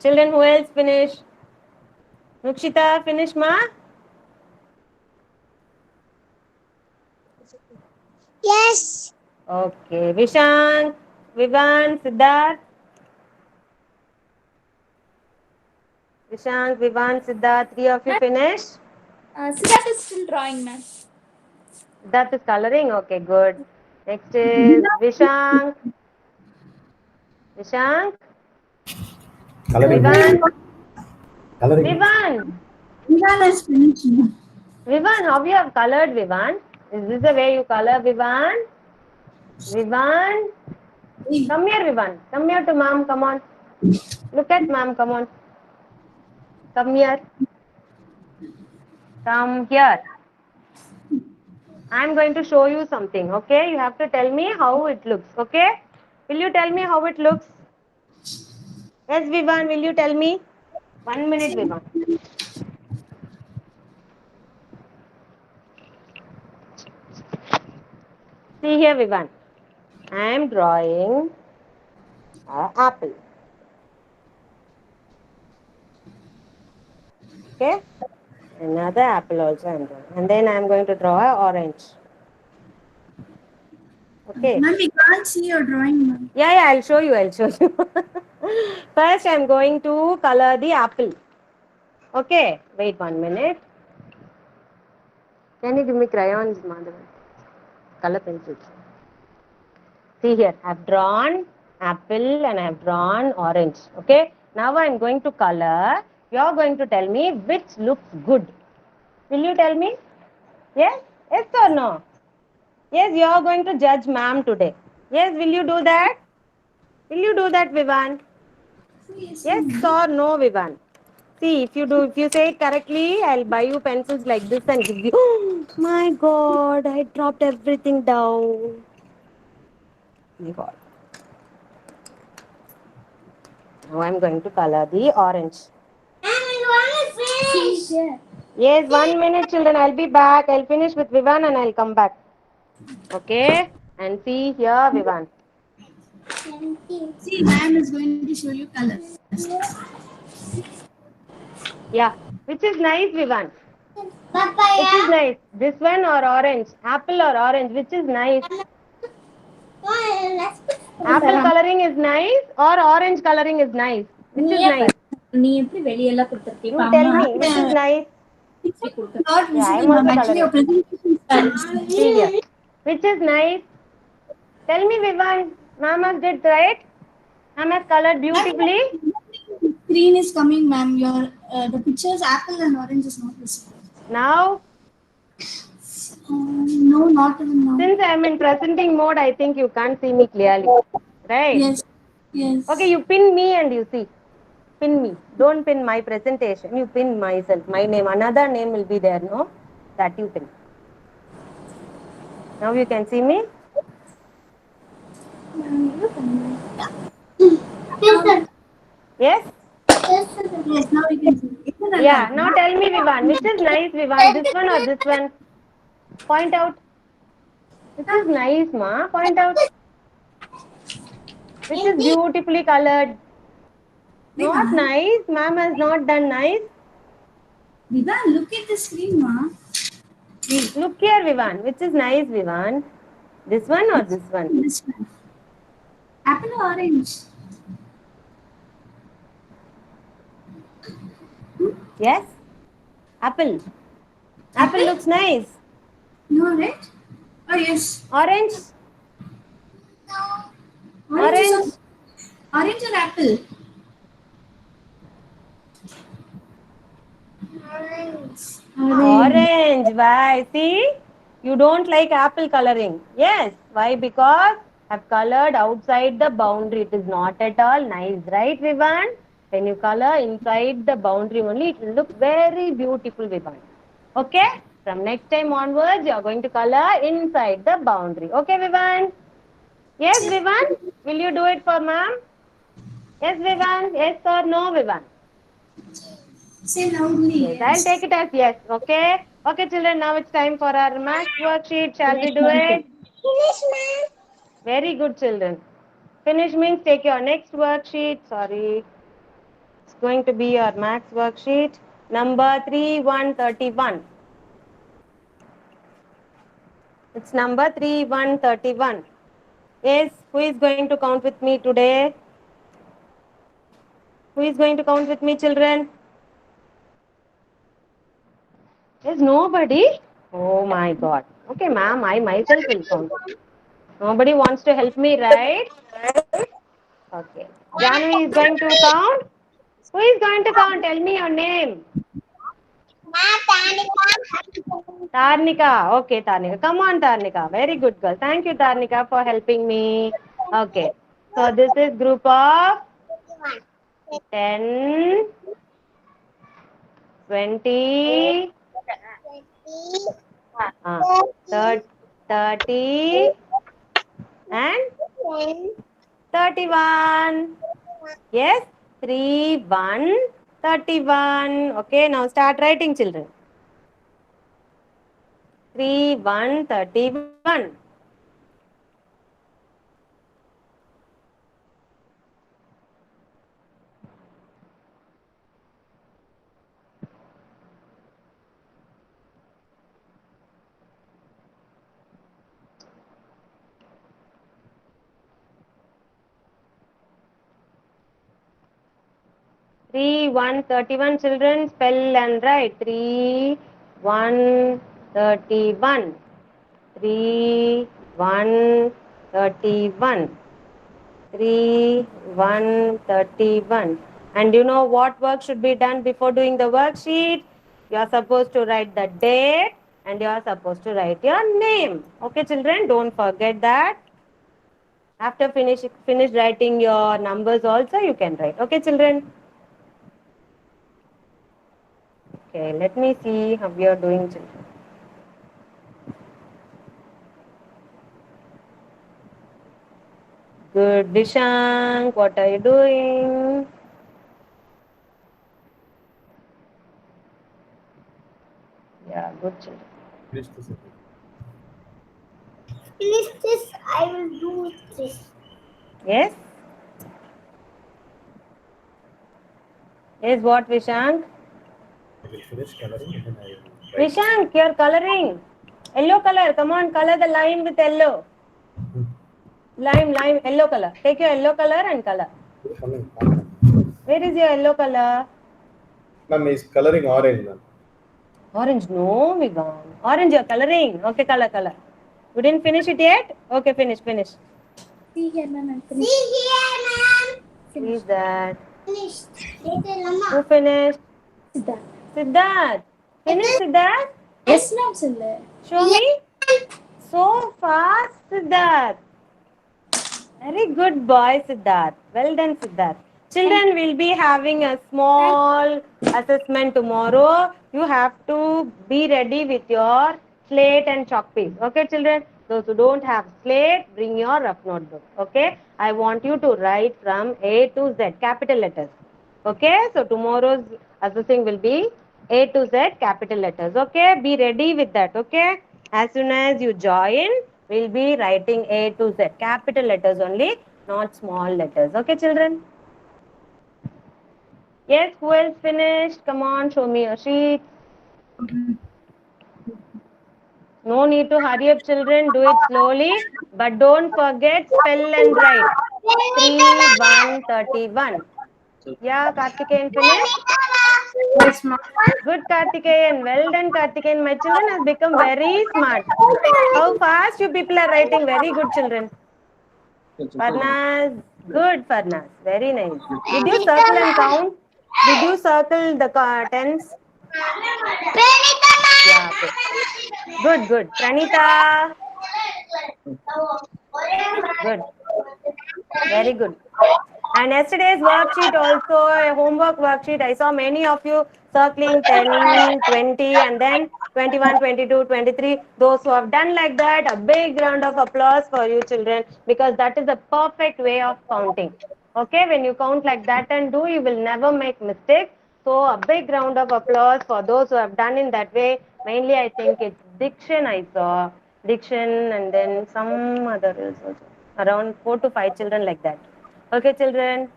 S1: Children, who else finish? Nukshita, finish, ma?
S4: Yes.
S1: Okay. Vishank, Vivan, Siddharth. Vishank, Vivan, Siddharth. 3 of you finish?
S2: Siddharth is still drawing, ma'am.
S1: Siddharth is coloring. Okay, good. Next is Vishank.
S5: Coloring.
S1: Vivan.
S5: Coloring.
S1: Vivan.
S2: Vivan is finishing.
S1: Vivan, how you have colored, Vivan? Is this the way you color, Vivan? Vivan? Come here, Vivan. Come here to mom. Come on. Look at mom. Come on. Come here. Come here. I'm going to show you something, okay? You have to tell me how it looks, okay? Will you tell me how it looks? Yes, Vivan, will you tell me? 1 minute, Vivan. See here, Vivan. I am drawing an apple. Okay? Another apple also I'm drawing. And then I'm going to draw a orange. Okay.
S2: Ma'am, we can't see your drawing, ma'am.
S1: Yeah, I'll show you. First, I'm going to color the apple. Okay, wait 1 minute. Can you give me crayons, Madhavan? Color pencils. See here, I've drawn apple and I've drawn orange. Okay, now I'm going to color. You're going to tell me which looks good. Will you tell me? Yes? Yes or no? Yes, you're going to judge ma'am today. Yes, will you do that? Will you do that, Vivan? Yes or no, Vivan? See, if you say it correctly, I'll buy you pencils like this and give you. Oh my God, I dropped everything down. My God. Now I'm going to color the orange. Yes, 1 minute, children. I'll be back. I'll finish with Vivan and I'll come back. Okay? And see here, Vivan.
S2: See, ma'am is going to show you colors.
S1: Yeah. Which is nice, Vivan? Which is
S4: Papaya.
S1: nice? This one or orange? Apple or orange? Which is nice? Apple coloring is nice or orange coloring is nice? Which is nice?
S2: நீ எப்படி வெளியெல்லாம் கொடுத்திருக்கீ
S1: You tell me. Which is nice?
S2: Not
S1: Yeah, I'm
S2: visible, ma'am.
S1: also
S2: Actually, your
S1: coloring.
S2: presentation style is
S1: See here. Which is nice? Tell me, Vivan. Mama did right? Mama colored beautifully.
S2: Green is coming, ma'am. Your the pictures apple and orange is not visible.
S1: Now,
S2: No, not even now.
S1: since I'm in presenting mode, I think you can't see me clearly. Right?
S2: Yes, yes.
S1: Okay, you pin me and you see. Pin me. Don't pin my presentation. You pin myself. My name. Another name will be there, no? That you pin. Now you can see me. Yes?
S2: Yes, now we can see.
S1: Yeah. Now tell me, Vivan. Which is nice, Vivan? This one or this one? Point out. Which is nice, ma? Point out. Which is beautifully colored. Not nice. Ma'am has not done nice.
S2: Vivan, look at the screen, ma.
S1: Look here, Vivan. Which is nice, Vivan? This one or this one?
S2: This one. Apple or orange?
S1: Yes? Apple. Apple looks nice.
S2: No, right? Oh, yes.
S1: Orange?
S2: Orange. Orange or apple?
S1: Orange. Why? See? You don't like apple coloring. Yes. Why? Because I've colored outside the boundary. It is not at all nice. Right, Vivan? When you color inside the boundary only, it will look very beautiful, Vivan. Okay? From next time onwards, you are going to color inside the boundary. Okay, Vivan? Yes, Vivan? Will you do it for ma'am? Yes, Vivan? Yes or no, Vivan?
S2: Say loudly.
S1: Yes, I'll take it as yes. Okay? Okay, children, now it's time for our math worksheet. Shall we do it? Very good, children. Finish means take your next worksheet. Sorry. It's going to be your maths worksheet. Number 3131. It's number 3131. Yes, who is going to count with me today? Who is going to count with me, children? Is nobody? Oh my God. Okay, ma'am, I myself will count. Nobody wants to help me, right? Okay. Janvi is going to count. Who is going to count? Tell me your name. Tarnika. Okay, Tarnika. Come on, Tarnika. Very good girl. Thank you, Tarnika, for helping me. Okay. So this is group of 10, 20, 30, and 31. Yes, 3, 1, 31. Okay, now start writing, children. 3, 1, 31. 3, 1, 31. Children, spell and write. 3, 1, 31. 3, 1, 31. 3, 1, 31. And you know what work should be done before doing the worksheet? You are supposed to write the date and you are supposed to write your name. Okay, children, don't forget that. After finish writing your numbers also, you can write. Okay, children? Okay, let me see how you are doing, children. Good, Dishank. What are you doing? Yeah, good, children.
S5: Finish this.
S4: Finish this. I will do this.
S1: Yes? Yes, what, Vishank?
S5: I will finish coloring and then I will write.
S1: Vishank, you're coloring. Yellow color. Come on, color the line with yellow. Lime, yellow color. Take your yellow color and color.
S5: Coming.
S1: Where is your yellow color?
S5: Ma'am is coloring orange, ma'am.
S1: Orange. No, Vigan. Orange, you're coloring. Okay, color. You didn't finish it yet? Okay, finish.
S2: See here, ma'am. I'm finished.
S4: See here, ma'am.
S1: Who is that?
S4: Finished. Little Mama.
S1: Who finished?
S2: Siddharth.
S1: Siddharth. Finish, Siddharth?
S2: Yes, ma'am. Sir.
S1: Show me. So fast, Siddharth. Very good boy, Siddharth. Well done, Siddharth. Children will be having a small assessment tomorrow. You have to be ready with your slate and chalk piece. Okay, children? Those who don't have slate, bring your rough notebook. Okay? I want you to write from A to Z, capital letters. Okay? So tomorrow's assessing will be A to Z, capital letters. Okay? Be ready with that. Okay? As soon as you join, we'll be writing A to Z, capital letters only, not small letters. Okay, children? Yes, who else finished? Come on, show me your sheet. No need to hurry up, children. Do it slowly. But don't forget spell and write. 3, 1, 31. Yeah, Karthikeyan finished?
S2: Yes, ma'am.
S1: Good, Karthikeyan. Well done, Karthikeyan. My children have become very smart. How fast you people are writing. Very good, children. Farnaz. Good, Farnaz. Very nice. Did you circle and count? Did you circle the tens? Yeah, good. Good. Pranita. Good. Very good. And yesterday's worksheet also, a homework worksheet. I saw many of you circling 10, 20 and then 21, 22, 23. Those who have done like that, a big round of applause for you children, because that is a perfect way of counting. Okay, when you count like that and do, you will never make mistakes. So a big round of applause for those who have done in that way. Mainly I think it's Dikshan I saw. Dikshan and then some other also. Around 4 to 5 children like that. Okay, children,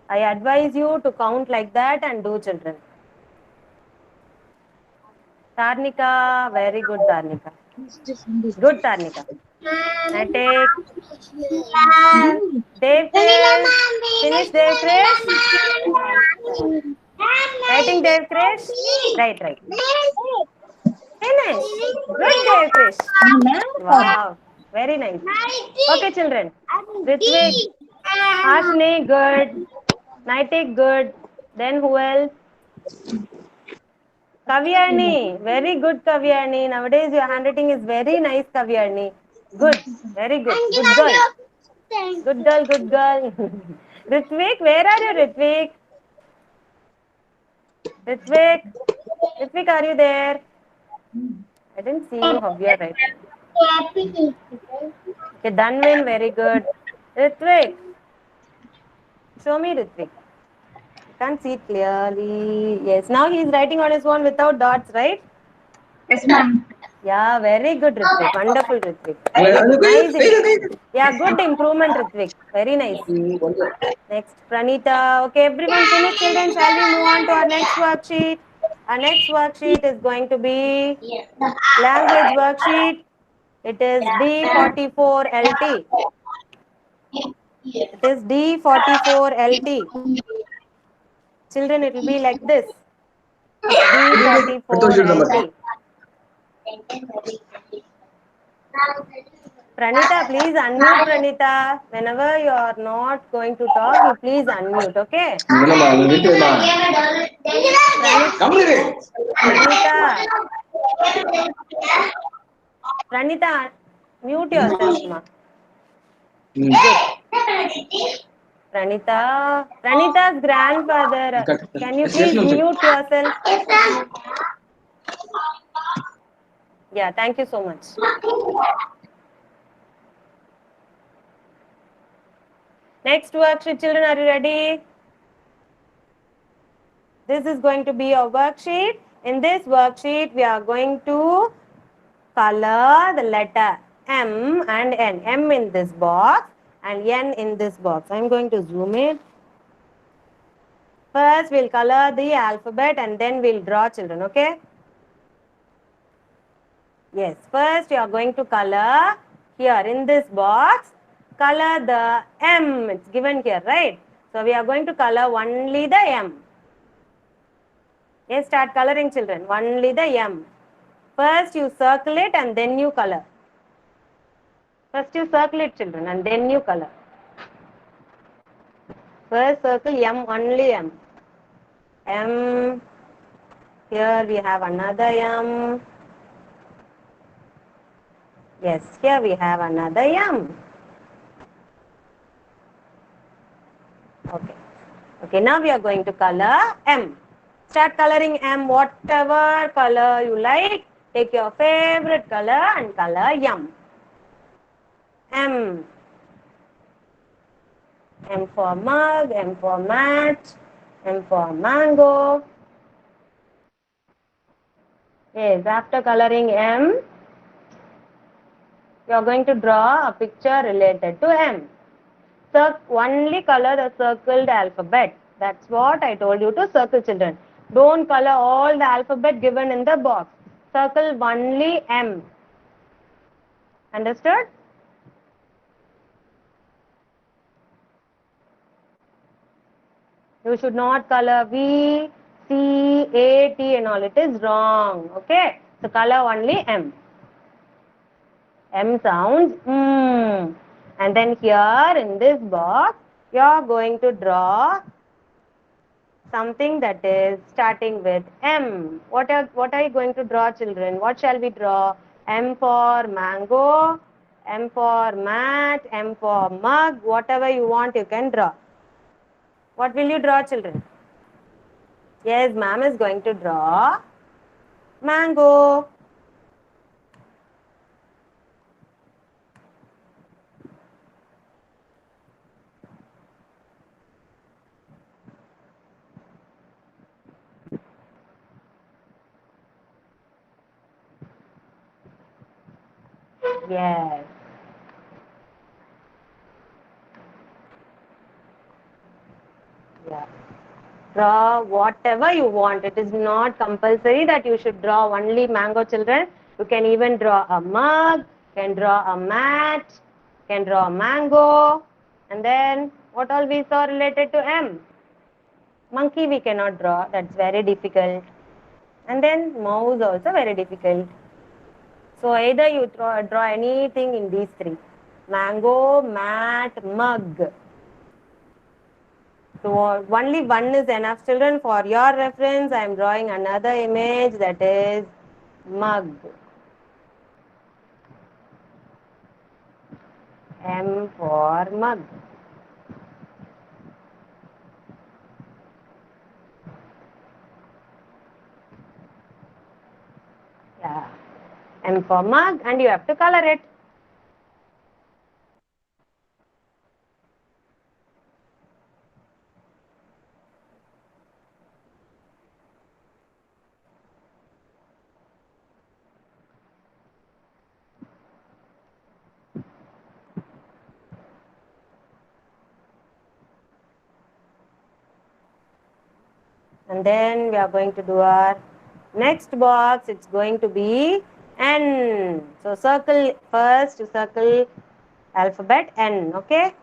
S1: I advise you to count like that and do, children. Tarnika, very good, Tarnika. Good, Tarnika. I take Dev Krish. Finish Dev Krish. Writing Dev Krish. Right. Finish. Good, Dev Krish. Wow, very nice. Okay, children. Ritvik. Ashni, good. Naitik, good. Then who else? Kavyani, very good, Kavyani. Nowadays your handwriting is very nice, Kavyani. Good, very good. Good girl. Good girl. Ritvik, where are you, Ritvik? Ritvik, are you there? I didn't see you. How you are writing. Okay, Dhanvin, very good. Ritvik. Show me, Ritvik. Can't see it clearly. Yes, now he is writing on his own without dots, right?
S3: Yes, ma'am.
S1: Yeah, very good, Ritvik. Wonderful, Ritvik. Nice. Yeah, good improvement, Ritvik. Very nice. Next, Pranita. Okay, everyone finished, children. Shall we move on to our next worksheet? Our next worksheet is going to be language worksheet. It is D44LT. It is D44LT. Children, it will be like this. B44NT. Pranita, please unmute Pranita. Whenever you are not going to talk, you please unmute, okay? Pranita. Pranita, mute yourself, ma. Pranita's grandfather. Can you please mute yourself? Yeah, thank you so much. Next worksheet, children, are you ready? This is going to be a worksheet. In this worksheet, we are going to color the letter M and N. M in this box and N in this box. I'm going to zoom in. First, we'll color the alphabet and then we'll draw, children, okay? Yes, first you are going to color here in this box, color the M. It's given here, right? So we are going to color only the M. Yes, start coloring, children. Only the M. First you circle it and then you color. First you circle it, children, and then you color. First circle M, only M. M. Here we have another M. Yes, here we have another M. Okay. Okay, now we are going to color M. Start coloring M, whatever color you like. Take your favorite color and color M. M. M for mug, M for mat, M for mango. Yes, after coloring M, you are going to draw a picture related to M. Only color the circled alphabet. That's what I told you to circle, children. Don't color all the alphabet given in the box. Circle only M. Understood? You should not color V, C, A, T and all. It is wrong. Okay? So color only M. M sounds and then here in this box you are going to draw something that is starting with M. What are you going to draw, children? What shall we draw? M for mango, M for mat, M for mug. Whatever you want you can draw. What will you draw, children? Yes, ma'am is going to draw mango. Yes. Yeah. Draw whatever you want. It is not compulsory that you should draw only mango, children. You can even draw a mug, can draw a mat, can draw a mango. And then what all we saw related to M? Monkey we cannot draw. That's very difficult. And then mouse also very difficult. So either you draw anything in these three. Mango, mat, mug. So only one is enough, children. For your reference, I am drawing another image that is mug. M for mug. Yeah. M for mug and you have to color it. And then we are going to do our next box. It's going to be N. So circle first, you circle alphabet N, okay?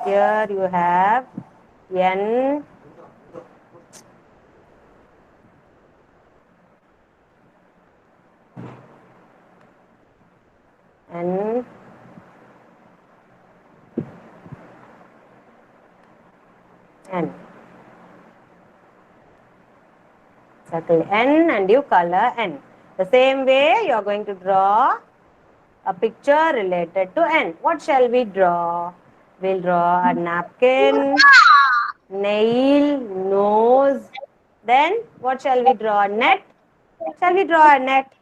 S1: Here you have N. N. N. Circle N and you color N. The same way you are going to draw a picture related to N. What shall we draw? We'll draw a napkin, nail, nose. Then what shall we draw? Net? Shall we draw a net?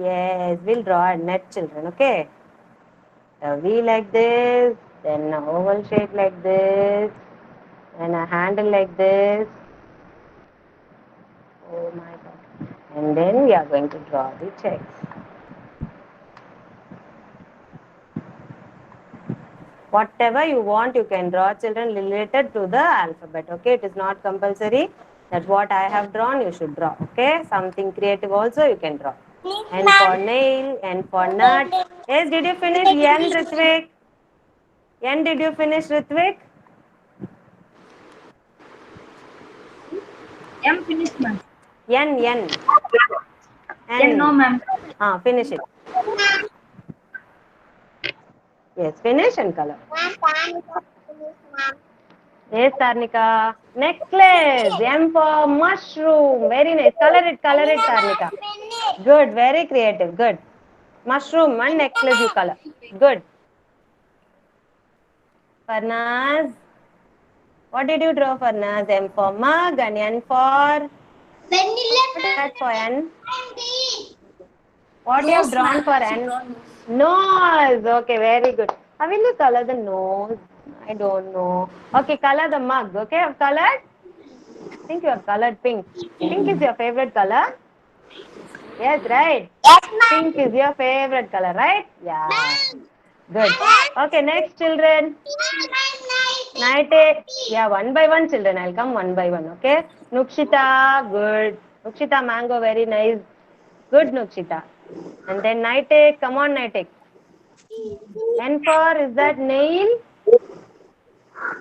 S1: Yes, we'll draw a net, children. Okay. A V like this, then an oval shape like this, and a handle like this. Oh my God. And then we are going to draw the checks. Whatever you want, you can draw, children, related to the alphabet. Okay, it is not compulsory. That's what I have drawn, you should draw. Okay, something creative also you can draw. N for nail, N for nut. Yes, did you finish N, Ritvik? N, did you finish, Ritvik?
S3: M finished, ma'am.
S1: N.
S3: N, no, ma'am.
S1: Finish it. Yes, finish and color. Yes, Tarnika. Necklace. M for mushroom. Very nice. Color it, Tarnika. Good, very creative. Good. Mushroom and necklace you color. Good. Farnaz. What did you draw, Farnaz? M for mug and N for? What is that for N? What you have drawn for N? Nose. Okay, very good. How will you color the nose? I don't know. Okay, color the mug. Okay, I've colored? I think you have colored pink. Pink is your favorite color? Yes, right. Pink is your favorite color, right? Yeah. Good. Okay, next, children. Night. Yeah, one by one, children. I'll come one by one. Okay. Nukshita. Good. Nukshita, mango. Very nice. Good, Nukshita. And then Nightek. Come on, Nightek. N for, is that nail?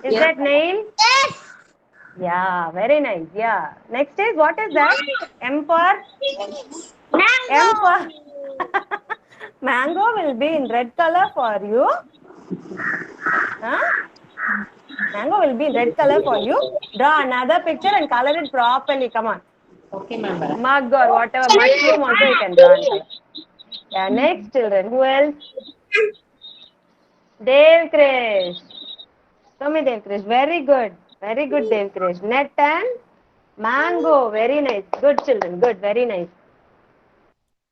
S1: Is that nail? Yes. Yeah, very nice. Yeah. Next is, what is that? M for? M for? Mango will be in red color for you. Huh? Mango will be in red color for you. Draw another picture and color it properly. Come on.
S6: Okay, ma'am.
S1: Mug or whatever. Mushroom also you can draw and color. Yeah, next, children. Who else? Dev Krish. Show me Dev Krish. Very good. Very good, Dev Krish. Net and mango. Very nice. Good, children. Good. Very nice.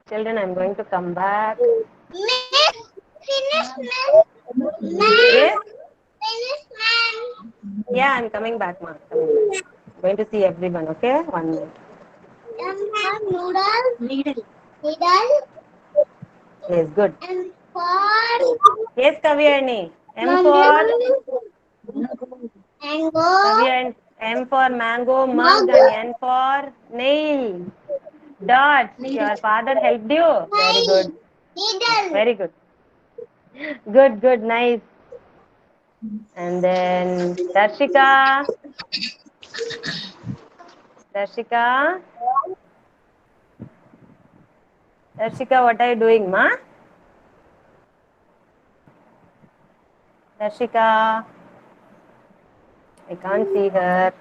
S1: Children, I'm going to come back.
S4: Finish,
S1: Yes?
S4: Finish, ma'am.
S1: Yeah, I'm coming back, ma. Coming back. I'm going to see everyone, okay? 1 minute.
S4: Needle.
S1: Yes, good.
S4: And for
S1: Yes, Kavyani. M for?
S4: mango.
S1: Kavyani. M for mango, mug, and N for nail. Dots. Your father helped you? Very good.
S4: Needle.
S1: Very good. Good, good, nice. And then Darshika. Darshika. Darshika, what are you doing, ma? Darshika. I can't see her.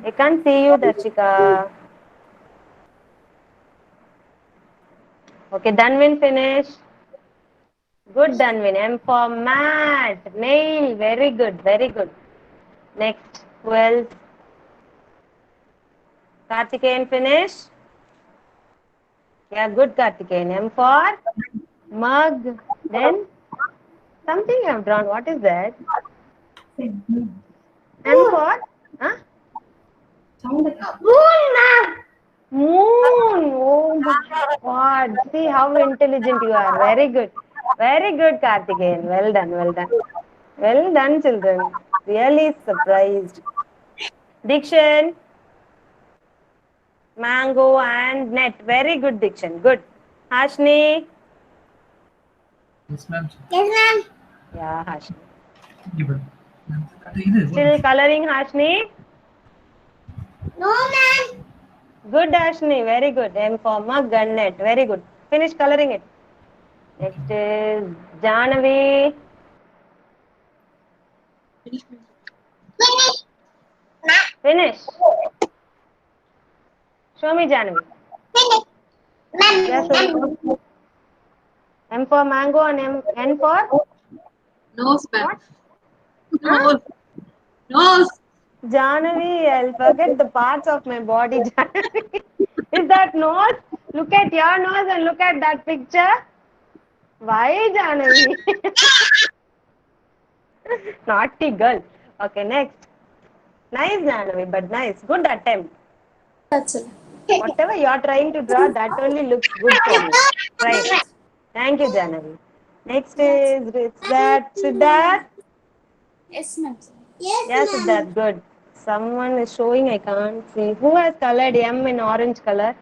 S1: I can't see you, Darshika. Okay, Danvin, finish. Good, Danvin. M for mat. Nail. Very good. Very good. Next. Who else? Karthikeyan, finish. Yeah, good, Karthikeyan. M for mug. Then something I have drawn. What is that? M for? Huh?
S4: Moon, ma'am.
S1: Moon. Oh my God. See how intelligent you are. Very good. Very good, Karthikeyan. Well done. Well done. Well done, children. Really surprised. Dikshan. Mango and net. Very good, Dikshan. Good. Hashni.
S7: Yes, ma'am.
S4: Yes, ma'am.
S1: Yeah, Hashni.
S7: Give it. Ma'am.
S1: Still coloring, Hashni?
S4: No, ma'am.
S1: Good, Hashni. Very good. M for mug and net. Very good. Finish coloring it. Next is Jahnavi. Finish. Show me Jahnavi. Yes, M for mango and N for?
S6: Nose, ma'am.
S1: What?
S6: Nose. Nose.
S1: Jahnavi, I'll forget the parts of my body. Jahnavi. Is that nose? Look at your nose and look at that picture. Why, Jahnavi? Naughty girl. Okay, next. Nice, Jahnavi, but nice. Good attempt.
S2: That's it.
S1: Whatever you are trying to draw, that only looks good for me. Right. Thank you, Jahnavi. Next is that Siddharth.
S2: Yes, ma'am.
S1: Yes, Siddharth, good. Someone is showing, I can't see. Who has colored M in orange color?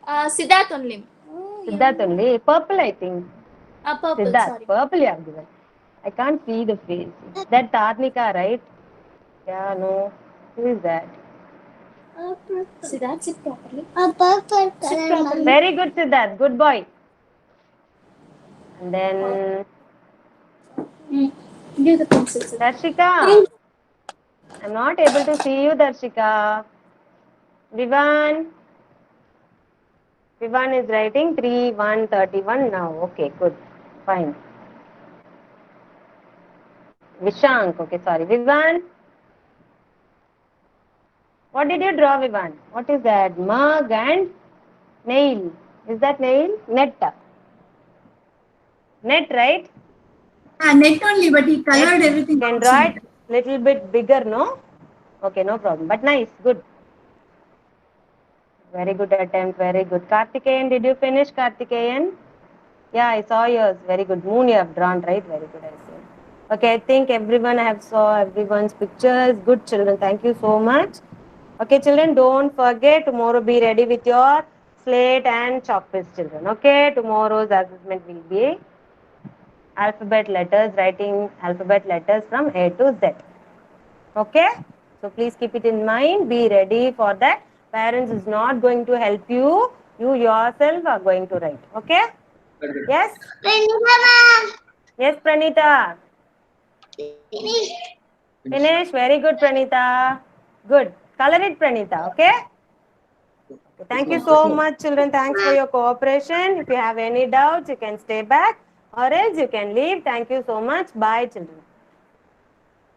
S2: Siddharth only.
S1: Siddharth only. Purple, I think.
S2: Purple,
S1: Siddharth,
S2: sorry.
S1: purple you have given. I can't see the face. Is that Tarnika, right? Yeah, no. Who is that?
S2: Siddharth, sit properly.
S4: Purple
S2: Sit properly.
S1: Very good, Siddharth. Good boy. And then
S2: Give the pencil, sir.
S1: Darshika. I'm not able to see you, Darshika. Vivan. Vivan is writing 3-1-31 now. Okay, good. Fine. Vishank. Okay, sorry. Vivan. What did you draw, Vivan? What is that? Mug and nail. Is that nail? Net. Net, right?
S2: Net only, but he colored everything.
S1: You can draw it little bit bigger, no? Okay, no problem. But nice, good. Very good attempt, very good. Karthikeyan, did you finish, Karthikeyan? Yeah, I saw yours. Very good. Moon you have drawn, right? Very good, I see. Okay, I think everyone, I have saw everyone's pictures. Good, children. Thank you so much. Okay, children, don't forget, tomorrow be ready with your slate and chalk piece, children. Okay, tomorrow's assessment will be alphabet letters, writing alphabet letters from A to Z. Okay, so please keep it in mind, be ready for that. Parents is not going to help you, you yourself are going to write. Okay, yes, yes, Pranita, finish. Very good, Pranita. Good, color it, Pranita. Okay, thank you so much, children. Thanks for your cooperation. If you have any doubts, you can stay back or else you can leave. Thank you so much. Bye, children.